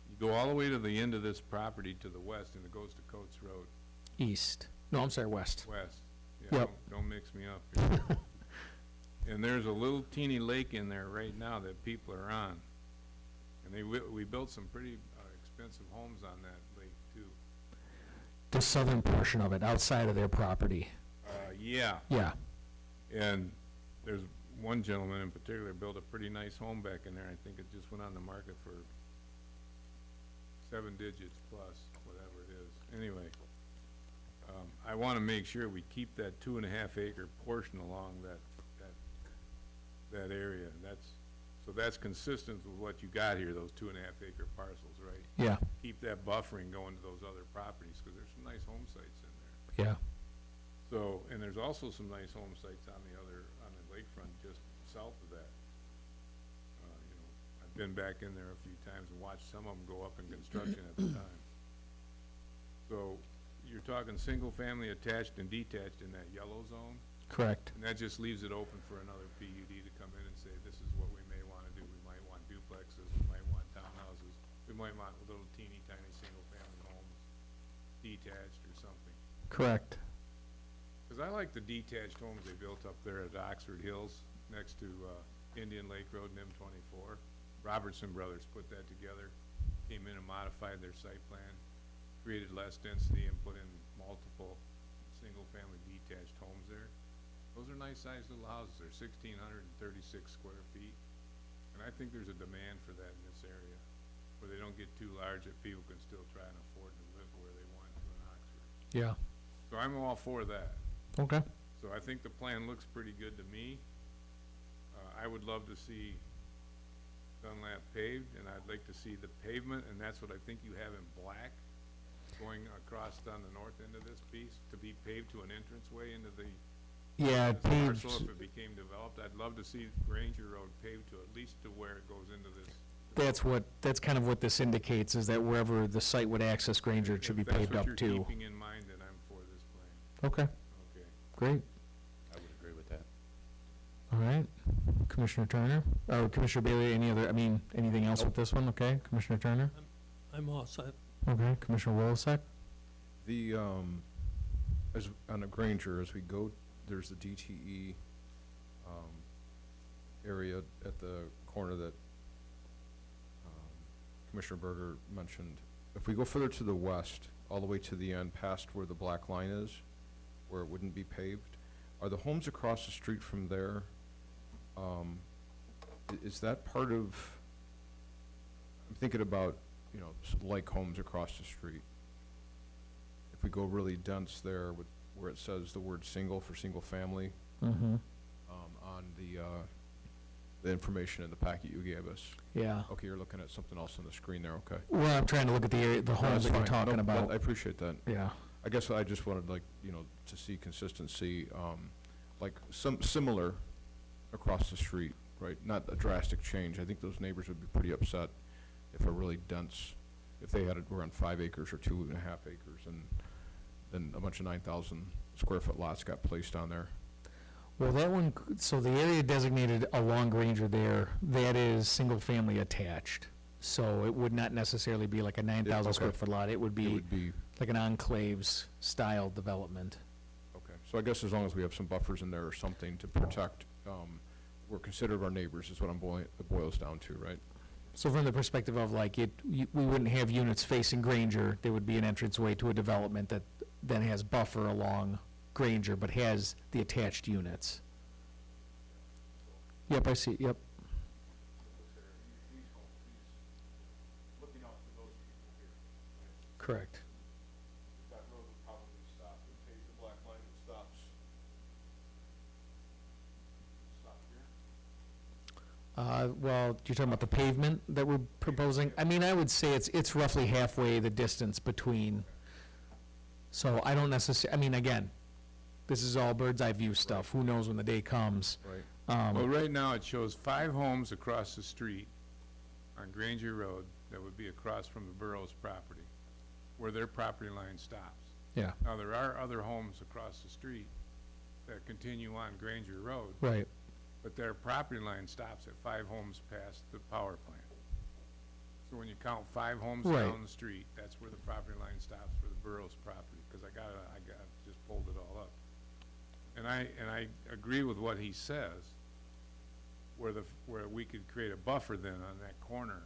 You go all the way to the end of this property to the west, and it goes to Coates Road, East. No, I'm sorry, west. west. Yeah, Yep. don't mix me up here. And there's a little teeny lake in there right now that people are on. And we built some pretty expensive homes on that lake, too. The southern portion of it, outside of their property. Yeah. Yeah. And there's one gentleman in particular built a pretty nice home back in there. I think it just went on the market for 7 digits plus, whatever it is. Anyway, I want to make sure we keep that 2.5 acre portion along that area. That's consistent with what you got here, those 2.5 acre parcels, right? Yeah. Keep that buffering going to those other properties, because there's some nice home sites in there. Yeah. So, and there's also some nice home sites on the lakefront just south of that. I've been back in there a few times and watched some of them go up in construction at the time. So, you're talking single-family attached and detached in that yellow zone, Correct. and that just leaves it open for another PUD to come in and say, this is what we may wanna do. We might want duplexes, we might want townhouses, we might want little teeny tiny single-family homes, detached or something. Correct. Because I like the detached homes they built up there at Oxford Hills, next to Indian Lake Road and M24. Robertson Brothers put that together, came in and modified their site plan, created less density and put in multiple single-family detached homes there. Those are nice-sized little houses. They're 1,636 square feet. And I think there's a demand for that in this area, where they don't get too large that people can still try and afford to live where they want to in Oxford. Yeah. So I'm all for that. Okay. So I think the plan looks pretty good to me. I would love to see Dunlap paved, and I'd like to see the pavement, and that's what I think you have in black, going across on the north end of this piece, to be paved to an entranceway into the Yeah, parcel paved, if it became developed. I'd love to see Granger Road paved to at least to where it goes into this. that's kind of what this indicates, is that wherever the site would access Granger, it should be paved up If that's what you're too. keeping in mind, then I'm for this plan. Okay, Okay. great. I would agree with right. Commissioner Turner, or Commissioner Bailey, anything else with this one? Okay, Commissioner Turner? I'm all set. Okay, Commissioner Wolosek? The, as, on a Granger, as we go, there's the DTE, area at the corner that, Commissioner Berger mentioned. If we go further to the west, all the way to the end, past where the black line is, where it wouldn't be paved, are the homes across the street from there, is that part of, I'm thinking about, you know, like homes across the street. If we go really dense there with, where it says the word single for single family, Mm-hmm. on the information in the packet you gave us. Yeah. Okay, you're looking at something else on the screen there, okay. Well, I'm trying to look at the area, the No, homes that's that you're fine. talking No, about. I appreciate that. Yeah. I guess I just wanted, like, you know, to see consistency, like some similar across the street, right? Not a drastic change. I think those neighbors would be pretty upset if a really dense, if they had it, were on 5 acres or 2.5 acres, and then a bunch of 9,000 square foot lots got placed on there. Well, that one, so the area designated along Granger there, that is single-family attached. So it would not necessarily be like a 9,000 square okay. foot lot. It would It be would be, like an enclaves-style development. okay. So I guess as long as we have some buffers in there or something to protect, we're considerate of our neighbors is what it boils down to, right? So from the perspective of like we wouldn't have units facing Granger, there would be an entranceway to a development that then has buffer along Granger, but has the attached units. Yep, I see, yep. Correct. That road would probably stop, would pave the black line that stops. Stop here? Well, you're talking about the pavement that we're proposing? I mean, I would say it's roughly halfway the distance between. So I don't necessarily, I mean, again, this is all bird's eye view stuff. Who knows when the day comes? Right. Well, right now, it shows 5 homes across the street on Granger Road that would be across from the borough's property, where their property line stops. Yeah, Now, there are other homes across the street that continue on Granger Road, right. but their property line stops at 5 homes past the power plant. So when you count 5 homes Right. down the street, that's where the property line stops for the borough's property, because I just pulled it all up. And I agree with what he says, where we could create a buffer then on that corner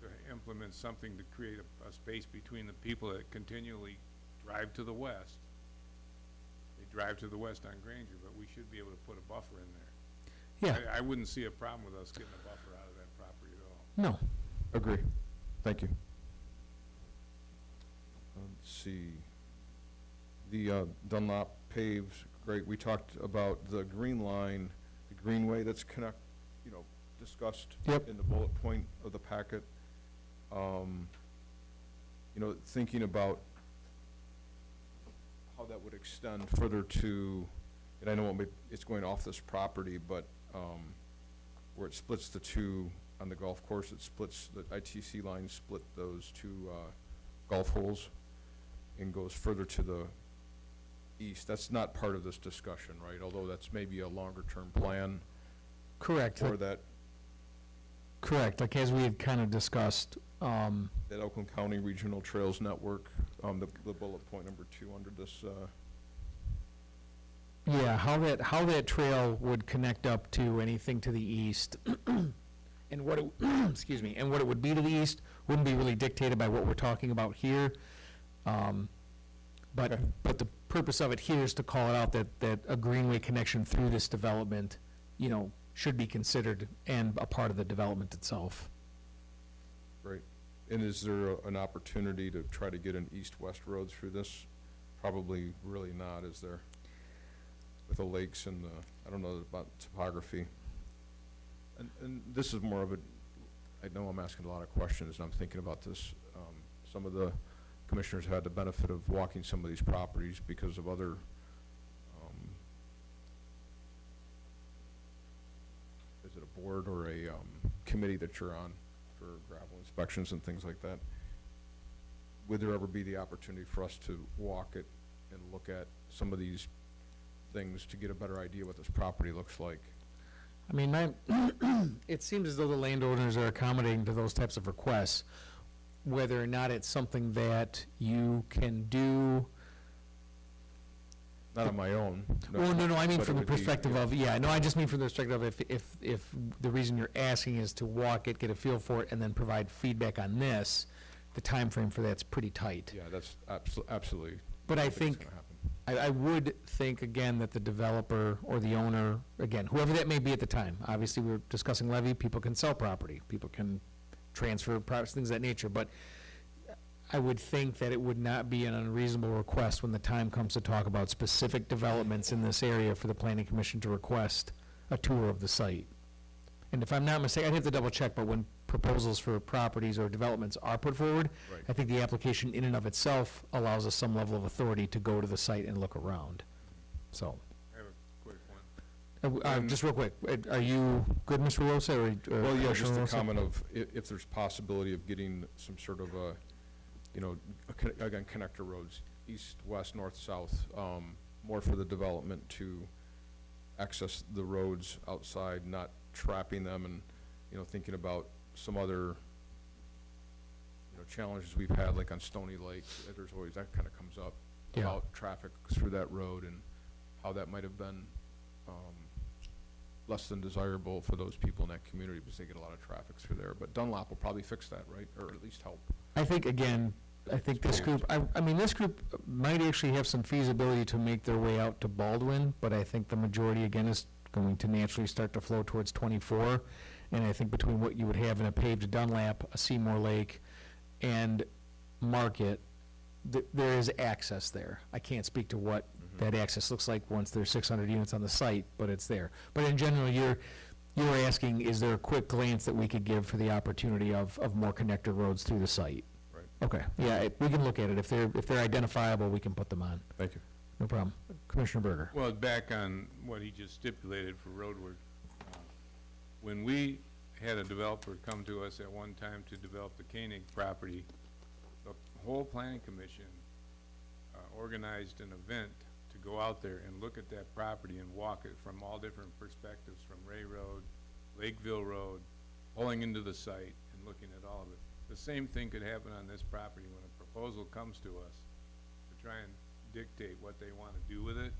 to implement something to create a space between the people that continually drive to the west. They drive to the west on Granger, but we should be able to put a buffer in there. Yeah, I wouldn't see a problem with us getting a buffer out of that property at all. no. Agree. Thank you. Let's see. The Dunlop paves, great. We talked about the green line, the greenway that's discussed Yep. in the bullet point of the packet. Thinking about how that would extend further to, and I know it's going off this property, but where it splits the two on the golf course, it splits, the ITC line split those two golf holes and goes further to the east. That's not part of this discussion, right? Although that's maybe a longer-term plan Correct. for that Correct, like as we had kind of discussed, that Oakland County Regional Trails Network, the bullet point number 2 under this, yeah, how that trail would connect up to anything to the east. And what it, excuse me, and what it would be to the east wouldn't be really dictated by what we're talking about here. But Okay. the purpose of it here is to call it out that a greenway connection through this development, should be considered and a part of the development itself. right? And is there an opportunity to try to get an east-west road through this? Probably really not, is there? With the lakes and I don't know about topography. And this is more of I know I'm asking a lot of questions, and I'm thinking about this. Some of the commissioners had the benefit of walking some of these properties because of other, is it a board or a committee that you're on for gravel inspections and things like that? Would there ever be the opportunity for us to walk it and look at some of these things to get a better idea what this property looks like? I mean, it seems as though the landowners are accommodating to those types of requests, whether or not it's something that you can do. Not on my own. Well, no, I mean but it from the would be, perspective yeah. of, yeah, no, I just mean from the perspective of if the reason you're asking is to walk it, get a feel for it, and then provide feedback on this, the time frame for that's pretty tight. Yeah, that's absolutely. But I it's think, gonna happen. I would think, again, that the developer or the owner, again, whoever that may be at the time, obviously, we're discussing levy, people can sell property, people can transfer property, things of that nature, but I would think that it would not be an unreasonable request when the time comes to talk about specific developments in this area for the planning commission to request a tour of the site. And if I'm not mistaken, I'd have to double check, but when proposals for properties or developments are put forward, Right. I think the application in and of itself allows us some level of authority to go to the site and look around. So, I have a quick one. just real quick, are you good, Mr. Rosa, or? Well, yeah, just Commissioner a Rosa? comment of if there's possibility of getting some sort of a, you know, again, connector roads, east, west, north, south, more for the development to access the roads outside, not trapping them and, you know, thinking about some other, you know, challenges we've had, like on Stony Lake, there's always, that kind of comes up Yeah. about traffic through that road and how that might have been, less than desirable for those people in that community because they get a lot of traffic through there. But Dunlap will probably fix that, right? Or at least help. I think, again, I think this group, I mean, this group might actually have some feasibility to make their way out to Baldwin, but I think the majority, again, is going to naturally start to flow towards 24. And I think between what you would have in a paved Dunlap, a Seymour Lake, and Market, there is access there. I can't speak to what that access looks like once there's 600 units on the site, but it's there. But in general, you're asking, is there a quick glance that we could give for the opportunity of more connector roads through the site? Right. Okay, yeah, we can look at it. If they're identifiable, we can put them on. Thank you. No problem. Commissioner Berger. Well, back on what he just stipulated for road work, when we had a developer come to us at one time to develop the Koenig property, the whole planning commission organized an event to go out there and look at that property and walk it from all different perspectives, from Ray Road, Lakeville Road, pulling into the site and looking at all of it. The same thing could happen on this property when a proposal comes to us to try and dictate what they want to do with it.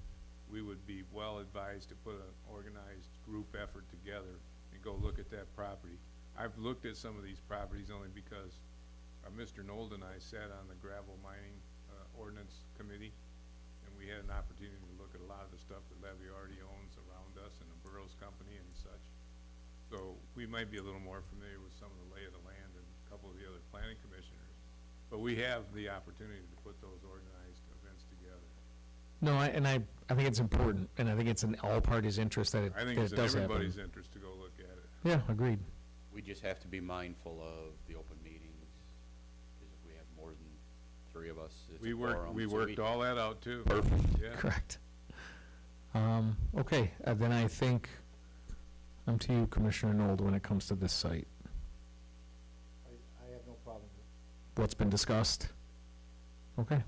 We would be well advised to put an organized group effort together and go look at that property. I've looked at some of these properties only because Mr. Nold and I sat on the gravel mining ordinance committee, and we had an opportunity to look at a lot of the stuff that Levy already owns around us and the Burroughs Company and such. So we might be a little more familiar with some of the lay of the land and a couple of the other planning commissioners. But we have the opportunity to put those organized events together. No, I think it's important, and I think it's in all parties' interest that it I think that it's it in does happen. everybody's interest to go look at it. Yeah, agreed. We just have to be mindful of the open meetings, because if we have more than 3 of us, it's a quorum. We so worked all that out too. Perfect. Yeah. Correct. Okay, then I think I'm to you, Commissioner Nold, when it comes to this site. I have no problem with What's been discussed? Okay.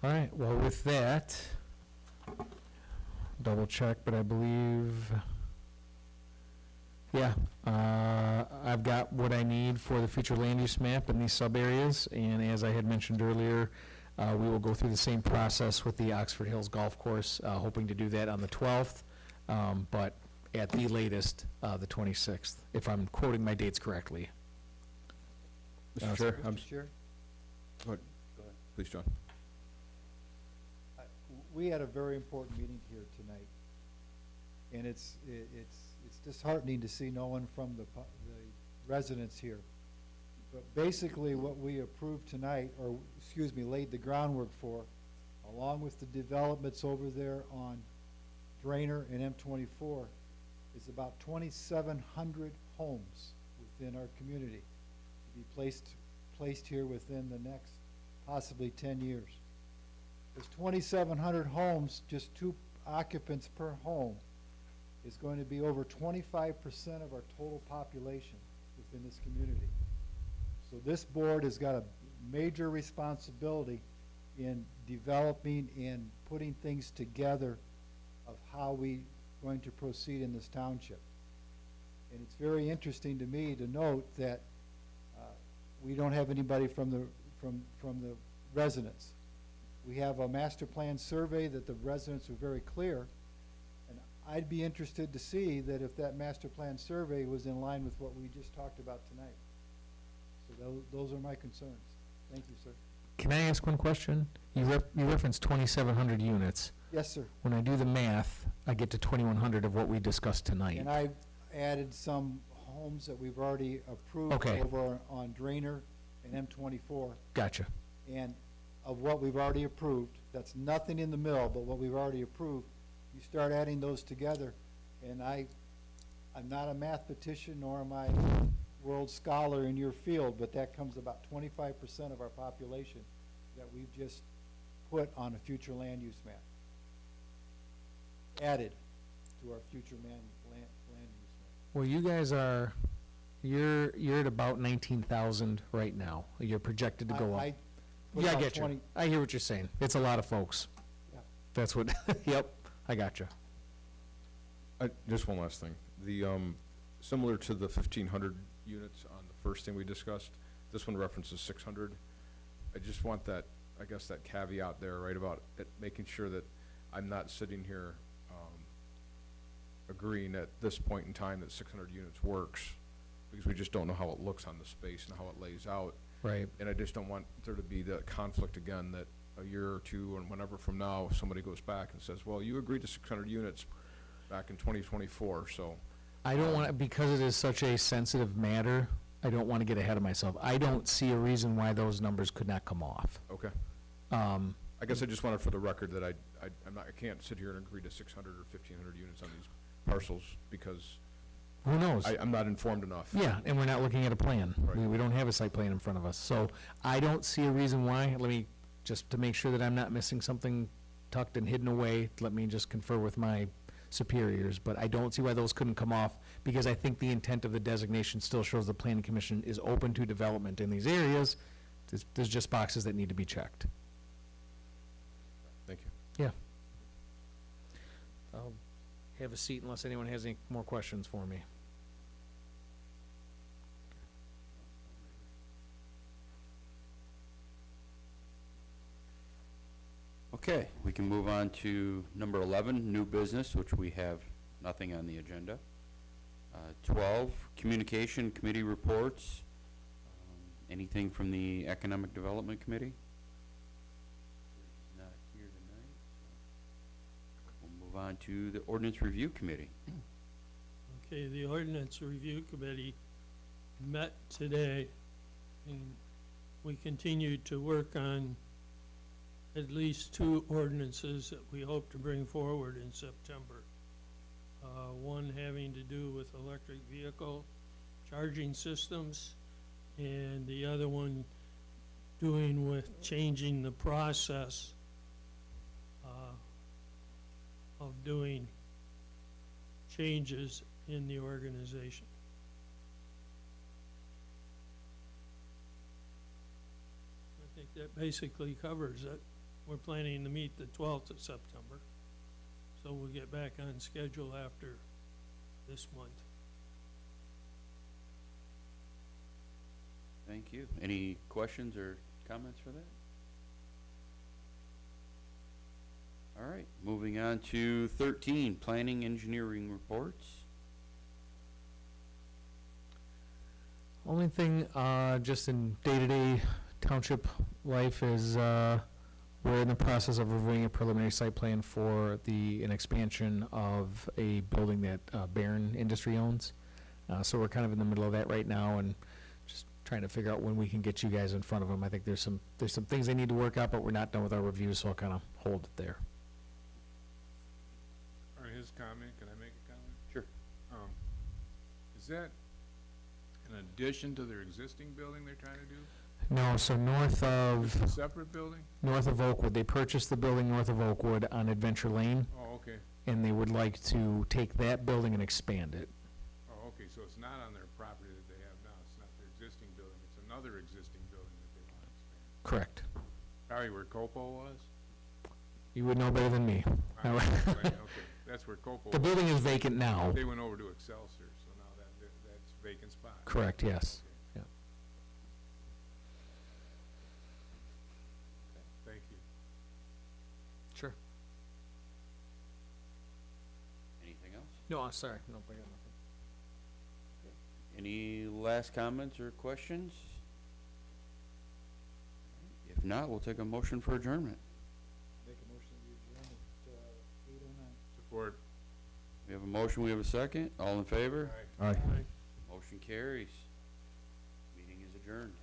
All right, well, with that, double check, but I believe, yeah, I've got what I need for the future land use map in these sub-areas, and as I had mentioned earlier, we will go through the same process with the Oxford Hills Golf Course, hoping to do that on the 12th, but at the latest, the 26th, if I'm quoting my dates correctly. Mr. Chair, it. Mr. Chair? go ahead. Please, John. We had a very important meeting here tonight, and it's disheartening to see no one from the residents here. But basically, what we approved tonight, or, excuse me, laid the groundwork for, along with the developments over there on Drainer and M24, is about 2,700 homes within our community to be placed here within the next possibly 10 years. There's 2,700 homes, just 2 occupants per home, is going to be over 25% of our total population within this community. So this board has got a major responsibility in developing and putting things together of how we going to proceed in this township. And it's very interesting to me to note that we don't have anybody from the residents. We have a master plan survey that the residents are very clear, and I'd be interested to see that if that master plan survey was in line with what we just talked about tonight. So those are my concerns. Thank you, sir. Can I ask one question? You referenced 2,700 units. Yes, sir. When I do the math, I get to 2,100 of what we discussed tonight. And I've added some homes that we've already approved Okay. over on Drainer and M24. Gotcha. And of what we've already approved, that's nothing in the mill, but what we've already approved, you start adding those together, and I'm not a mathematician, nor am I a world scholar in your field, but that comes about 25% of our population that we've just put on a future land use map. Added to our future land use map. Well, you guys are, you're at about 19,000 right now. You're projected to go up. I put Yeah, I about get you. 20 I hear what you're saying. It's a lot of folks. Yeah. That's what, yep, I got you. Just one last thing. The, similar to the 1,500 units on the first thing we discussed, this one references 600. I just want that, I guess, that caveat there, right, about it, making sure that I'm not sitting here agreeing at this point in time that 600 units works, because we just don't know how it looks on the space and how it lays out. Right. And I just don't want there to be the conflict again that a year or two and whenever from now, somebody goes back and says, well, you agreed to 600 units back in 2024, so. I don't want, because it is such a sensitive matter, I don't want to get ahead of myself. I don't see a reason why those numbers could not come off. Okay. Um, I guess I just wanted for the record that I can't sit here and agree to 600 or 1,500 units on these parcels because Who knows? I'm not informed enough. Yeah, and we're not looking at a plan. Right. We don't have a site plan in front of us. So I don't see a reason why. Let me, just to make sure that I'm not missing something tucked and hidden away, let me just confer with my superiors. But I don't see why those couldn't come off, because I think the intent of the designation still shows the planning commission is open to development in these areas. There's just boxes that need to be checked. Thank you. Yeah. I'll have a seat unless anyone has any more questions for me. Okay, we can move on to number 11, new business, which we have nothing on the agenda. 12, communication committee reports. Anything from the Economic Development Committee? He's not here tonight, so we'll move on to the Ordinance Review Committee. Okay, the Ordinance Review Committee met today, and we continued to work on at least 2 ordinances that we hope to bring forward in September. One having to do with electric vehicle charging systems, and the other one doing with changing the process of doing changes in the organization. I think that basically covers it. We're planning to meet the 12th of September, so we'll get back on schedule after this month. Thank you. Any questions or comments for that? All right, moving on to 13, planning engineering reports. Only thing, just in day-to-day township life is, we're in the process of reviewing a preliminary site plan for an expansion of a building that Barron Industry owns. So we're kind of in the middle of that right now and just trying to figure out when we can get you guys in front of them. I think there's some things they need to work out, but we're not done with our review, so I'll kind of hold it there. Or his comment, can I make a comment? Sure. Is that in addition to their existing building they're trying to do? No, so north It's a of separate building? Oakwood, they purchased the building north of Oakwood on Adventure Lane, Oh, okay. and they would like to take that building and expand it. Oh, okay, so it's not on their property that they have now, it's not their existing building, it's another existing building that they want to expand. Correct. Probably where Copo was? You would know better than me. Okay, that's where Copo. The building is vacant now. They went over to Excelsior, so now that's vacant spot. Correct, yes. Okay. Yeah. Thank you. Sure. Anything else? No, I'm sorry. No, I got nothing. Any last comments or questions? If not, we'll take a motion for adjournment. Make a motion to adjourn at 8:09. Support. We have a motion, we have a second. All in favor? Aye. Aye. Motion carries. Meeting is adjourned.